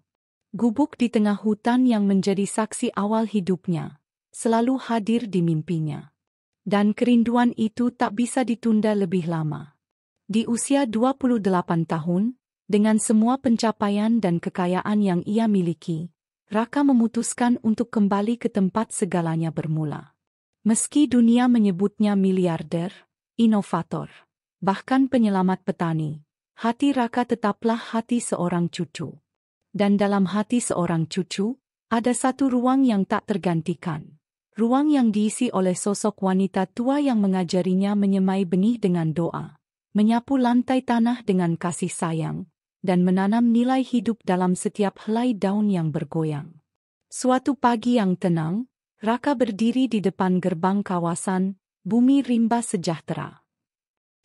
Gubuk di tengah hutan yang menjadi saksi awal hidupnya, selalu hadir di mimpinya. Dan kerinduan itu tak bisa ditunda lebih lama. Di usia 28 tahun, dengan semua pencapaian dan kekayaan yang ia miliki, Raka memutuskan untuk kembali ke tempat segalanya bermula. Meski dunia menyebutnya miliarder, inovator, bahkan penyelamat petani, hati Raka tetaplah hati seorang cucu. Dan dalam hati seorang cucu, ada satu ruang yang tak tergantikan. Ruang yang diisi oleh sosok wanita tua yang mengajarinya menyemai benih dengan doa, menyapu lantai tanah dengan kasih sayang, dan menanam nilai hidup dalam setiap helai daun yang bergoyang. Suatu pagi yang tenang, Raka berdiri di depan gerbang kawasan Bumi Rimba Sejahtera.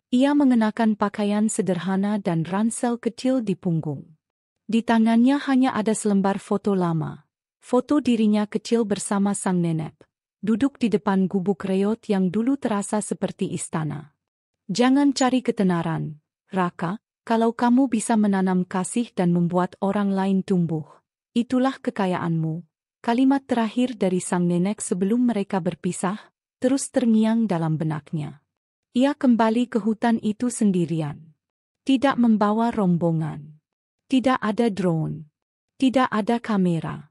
Ia mengenakan pakaian sederhana dan ransel kecil di punggung. Di tangannya hanya ada selembar foto lama. Foto dirinya kecil bersama sang nenek, duduk di depan gubuk reot yang dulu terasa seperti istana. Jangan cari ketenaran, Raka, kalau kamu bisa menanam kasih dan membuat orang lain tumbuh, itulah kekayaanmu. Kalimat terakhir dari sang nenek sebelum mereka berpisah, terus terngiang dalam benaknya. Ia kembali ke hutan itu sendirian. Tidak membawa rombongan. Tidak ada drone. Tidak ada kamera.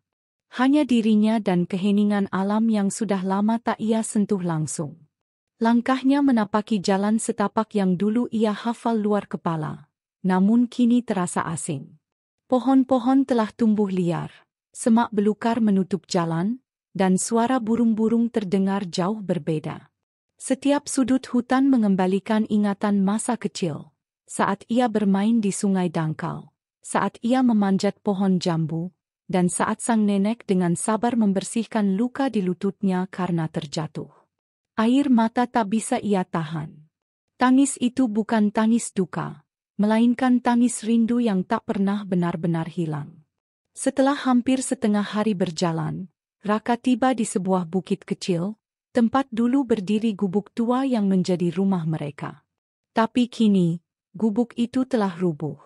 Hanya dirinya dan keheningan alam yang sudah lama tak ia sentuh langsung. Langkahnya menapaki jalan setapak yang dulu ia hafal luar kepala, namun kini terasa asing. Pohon-pohon telah tumbuh liar. Semak belukar menutup jalan, dan suara burung-burung terdengar jauh berbeda. Setiap sudut hutan mengembalikan ingatan masa kecil, saat ia bermain di sungai dangkal, saat ia memanjat pohon jambu, dan saat sang nenek dengan sabar membersihkan luka di lututnya karena terjatuh. Air mata tak bisa ia tahan. Tangis itu bukan tangis duka, melainkan tangis rindu yang tak pernah benar-benar hilang. Setelah hampir setengah hari berjalan, Raka tiba di sebuah bukit kecil, tempat dulu berdiri gubuk tua yang menjadi rumah mereka. Tapi kini, gubuk itu telah rubuh.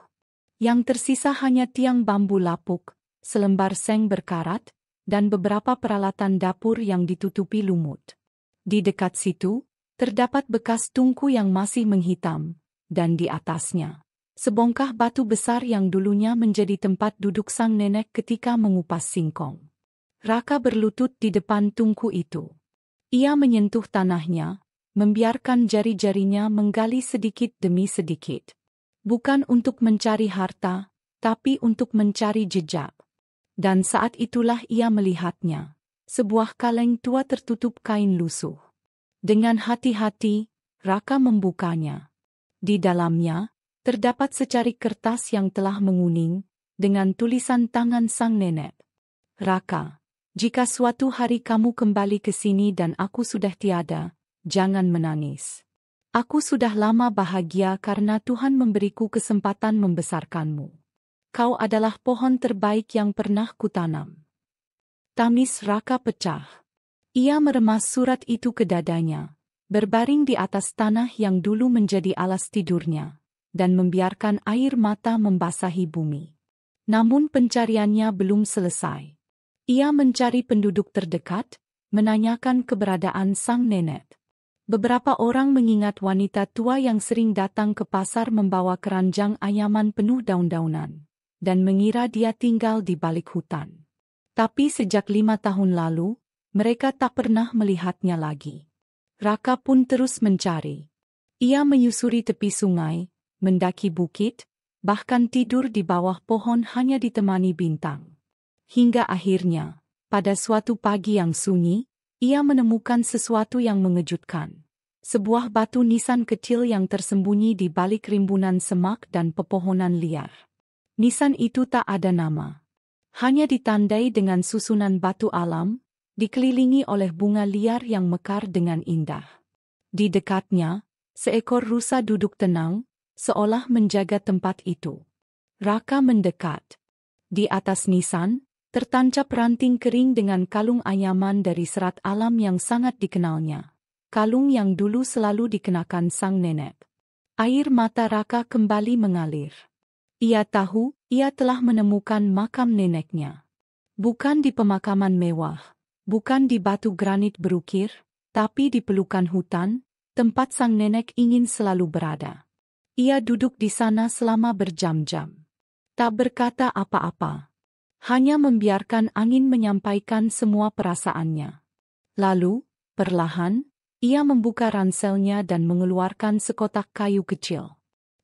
Yang tersisa hanya tiang bambu lapuk, selembar seng berkarat, dan beberapa peralatan dapur yang ditutupi lumut. Di dekat situ, terdapat bekas tungku yang masih menghitam, dan di atasnya sebongkah batu besar yang dulunya menjadi tempat duduk sang nenek ketika mengupas singkong. Raka berlutut di depan tungku itu. Ia menyentuh tanahnya, membiarkan jari-jarinya menggali sedikit demi sedikit. Bukan untuk mencari harta, tapi untuk mencari jejak. Dan saat itulah ia melihatnya. Sebuah kaleng tua tertutup kain lusuh. Dengan hati-hati, Raka membukanya. Di dalamnya, terdapat secarik kertas yang telah menguning, dengan tulisan tangan sang nenek. Raka, jika suatu hari kamu kembali ke sini dan aku sudah tiada, jangan menangis. Aku sudah lama bahagia karena Tuhan memberiku kesempatan membesarkanmu. Kau adalah pohon terbaik yang pernah kutanam. Tangis Raka pecah. Ia meremas surat itu ke dadanya, berbaring di atas tanah yang dulu menjadi alas tidurnya, dan membiarkan air mata membasahi bumi. Namun pencariannya belum selesai. Ia mencari penduduk terdekat, menanyakan keberadaan sang nenek. Beberapa orang mengingat wanita tua yang sering datang ke pasar membawa keranjang anyaman penuh daun-daunan, dan mengira dia tinggal di balik hutan. Tapi sejak 5 tahun lalu, mereka tak pernah melihatnya lagi. Raka pun terus mencari. Ia menyusuri tepi sungai, mendaki bukit, bahkan tidur di bawah pohon hanya ditemani bintang. Hingga akhirnya, pada suatu pagi yang sunyi, ia menemukan sesuatu yang mengejutkan. Sebuah batu nisan kecil yang tersembunyi di balik rimbunan semak dan pepohonan liar. Nisan itu tak ada nama. Hanya ditandai dengan susunan batu alam, dikelilingi oleh bunga liar yang mekar dengan indah. Di dekatnya, seekor rusa duduk tenang, seolah menjaga tempat itu. Raka mendekat. Di atas nisan, tertancap ranting kering dengan kalung anyaman dari serat alam yang sangat dikenalnya. Kalung yang dulu selalu dikenakan sang nenek. Air mata Raka kembali mengalir. Ia tahu, ia telah menemukan makam neneknya. Bukan di pemakaman mewah, bukan di batu granit berukir, tapi di pelukan hutan, tempat sang nenek ingin selalu berada. Ia duduk di sana selama berjam-jam. Tak berkata apa-apa. Hanya membiarkan angin menyampaikan semua perasaannya. Lalu, perlahan, ia membuka ranselnya dan mengeluarkan sekotak kayu kecil.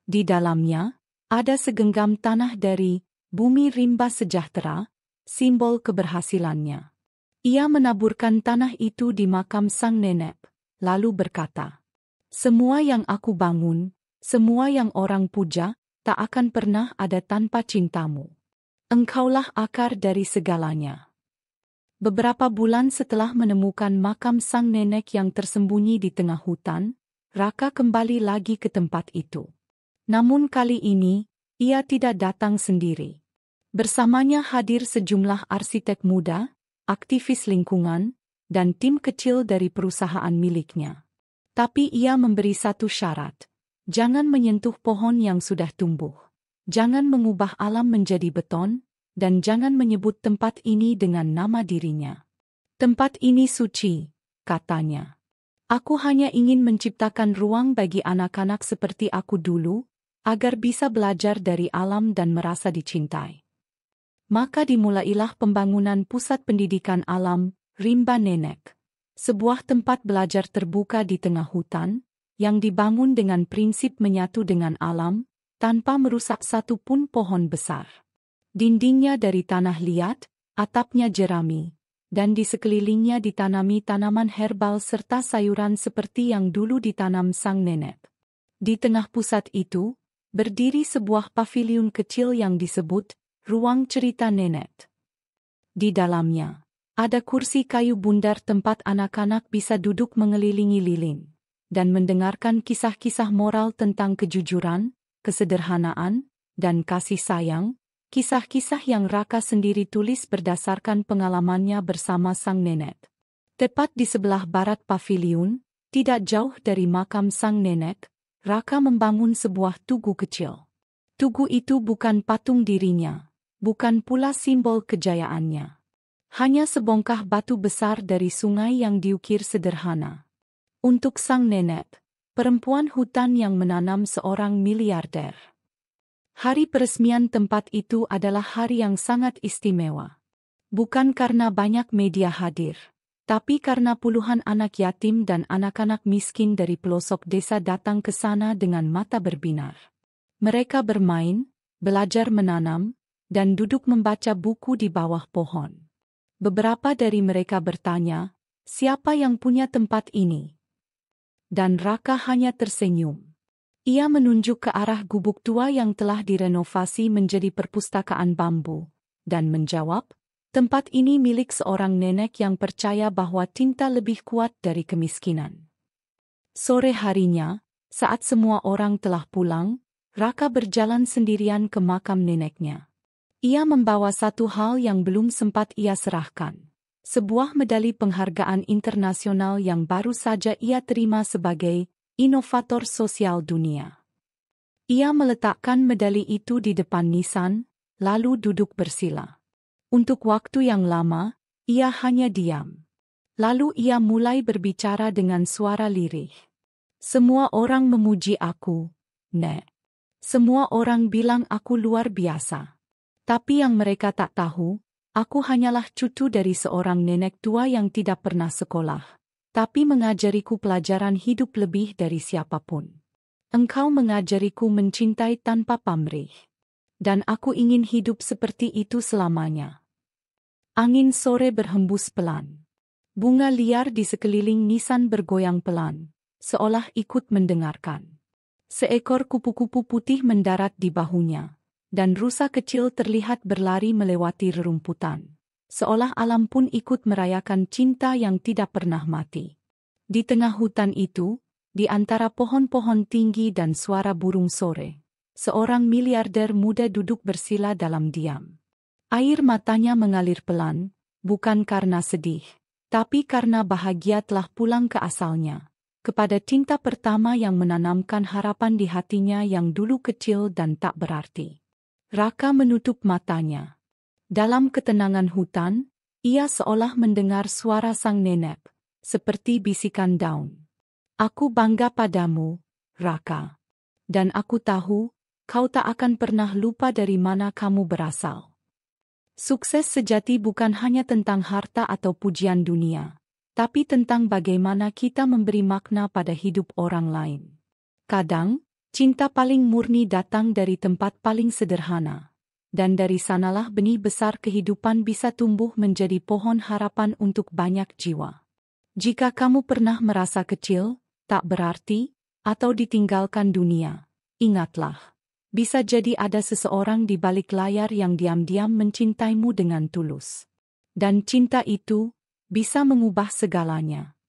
Di dalamnya, ada segenggam tanah dari Bumi Rimba Sejahtera, simbol keberhasilannya. Ia menaburkan tanah itu di makam sang nenek, lalu berkata, "Semua yang aku bangun, semua yang orang puja, tak akan pernah ada tanpa cintamu. Engkaulah akar dari segalanya." Beberapa bulan setelah menemukan makam sang nenek yang tersembunyi di tengah hutan, Raka kembali lagi ke tempat itu. Namun kali ini, ia tidak datang sendiri. Bersamanya hadir sejumlah arsitek muda, aktivis lingkungan, dan tim kecil dari perusahaan miliknya. Tapi ia memberi satu syarat. Jangan menyentuh pohon yang sudah tumbuh. Jangan mengubah alam menjadi beton, dan jangan menyebut tempat ini dengan nama dirinya. Tempat ini suci, katanya. Aku hanya ingin menciptakan ruang bagi anak-anak seperti aku dulu, agar bisa belajar dari alam dan merasa dicintai. Maka dimulailah pembangunan Pusat Pendidikan Alam, Rimba Nenek. Sebuah tempat belajar terbuka di tengah hutan, yang dibangun dengan prinsip menyatu dengan alam, tanpa merusak satu pun pohon besar. Dindingnya dari tanah liat, atapnya jerami, dan di sekelilingnya ditanami tanaman herbal serta sayuran seperti yang dulu ditanam sang nenek. Di tengah pusat itu, berdiri sebuah paviliun kecil yang disebut Ruang Cerita Nenek. Di dalamnya, ada kursi kayu bundar tempat anak-anak bisa duduk mengelilingi lilin, dan mendengarkan kisah-kisah moral tentang kejujuran, kesederhanaan, dan kasih sayang, kisah-kisah yang Raka sendiri tulis berdasarkan pengalamannya bersama sang nenek. Tepat di sebelah barat paviliun, tidak jauh dari makam sang nenek, Raka membangun sebuah tugu kecil. Tugu itu bukan patung dirinya, bukan pula simbol kejayaannya. Hanya sebongkah batu besar dari sungai yang diukir sederhana. Untuk sang nenek, perempuan hutan yang menanam seorang miliarder. Hari peresmian tempat itu adalah hari yang sangat istimewa. Bukan karena banyak media hadir, tapi karena puluhan anak yatim dan anak-anak miskin dari pelosok desa datang ke sana dengan mata berbinar. Mereka bermain, belajar menanam, dan duduk membaca buku di bawah pohon. Beberapa dari mereka bertanya, siapa yang punya tempat ini? Dan Raka hanya tersenyum. Ia menunjuk ke arah gubuk tua yang telah direnovasi menjadi perpustakaan bambu, dan menjawab, tempat ini milik seorang nenek yang percaya bahwa cinta lebih kuat dari kemiskinan. Sore harinya, saat semua orang telah pulang, Raka berjalan sendirian ke makam neneknya. Ia membawa satu hal yang belum sempat ia serahkan. Sebuah medali penghargaan internasional yang baru saja ia terima sebagai inovator sosial dunia. Ia meletakkan medali itu di depan nisan, lalu duduk bersila. Untuk waktu yang lama, ia hanya diam. Lalu ia mulai berbicara dengan suara lirih. Semua orang memuji aku, Nek. Semua orang bilang aku luar biasa. Tapi yang mereka tak tahu, aku hanyalah cucu dari seorang nenek tua yang tidak pernah sekolah, tapi mengajariku pelajaran hidup lebih dari siapapun. Engkau mengajariku mencintai tanpa pamrih. Dan aku ingin hidup seperti itu selamanya. Angin sore berhembus pelan. Bunga liar di sekeliling nisan bergoyang pelan, seolah ikut mendengarkan. Seekor kupu-kupu putih mendarat di bahunya. Dan rusa kecil terlihat berlari melewati rerumputan, seolah alam pun ikut merayakan cinta yang tidak pernah mati. Di tengah hutan itu, di antara pohon-pohon tinggi dan suara burung sore, seorang miliarder muda duduk bersila dalam diam. Air matanya mengalir pelan, bukan karena sedih, tapi karena bahagia telah pulang ke asalnya, kepada cinta pertama yang menanamkan harapan di hatinya yang dulu kecil dan tak berarti. Raka menutup matanya. Dalam ketenangan hutan, ia seolah mendengar suara sang nenek, seperti bisikan daun. Aku bangga padamu, Raka. Dan aku tahu, kau tak akan pernah lupa dari mana kamu berasal. Sukses sejati bukan hanya tentang harta atau pujian dunia, tapi tentang bagaimana kita memberi makna pada hidup orang lain. Kadang, cinta paling murni datang dari tempat paling sederhana, dan dari sanalah benih besar kehidupan bisa tumbuh menjadi pohon harapan untuk banyak jiwa. Jika kamu pernah merasa kecil, tak berarti, atau ditinggalkan dunia, ingatlah, bisa jadi ada seseorang di balik layar yang diam-diam mencintaimu dengan tulus. Dan cinta itu bisa mengubah segalanya.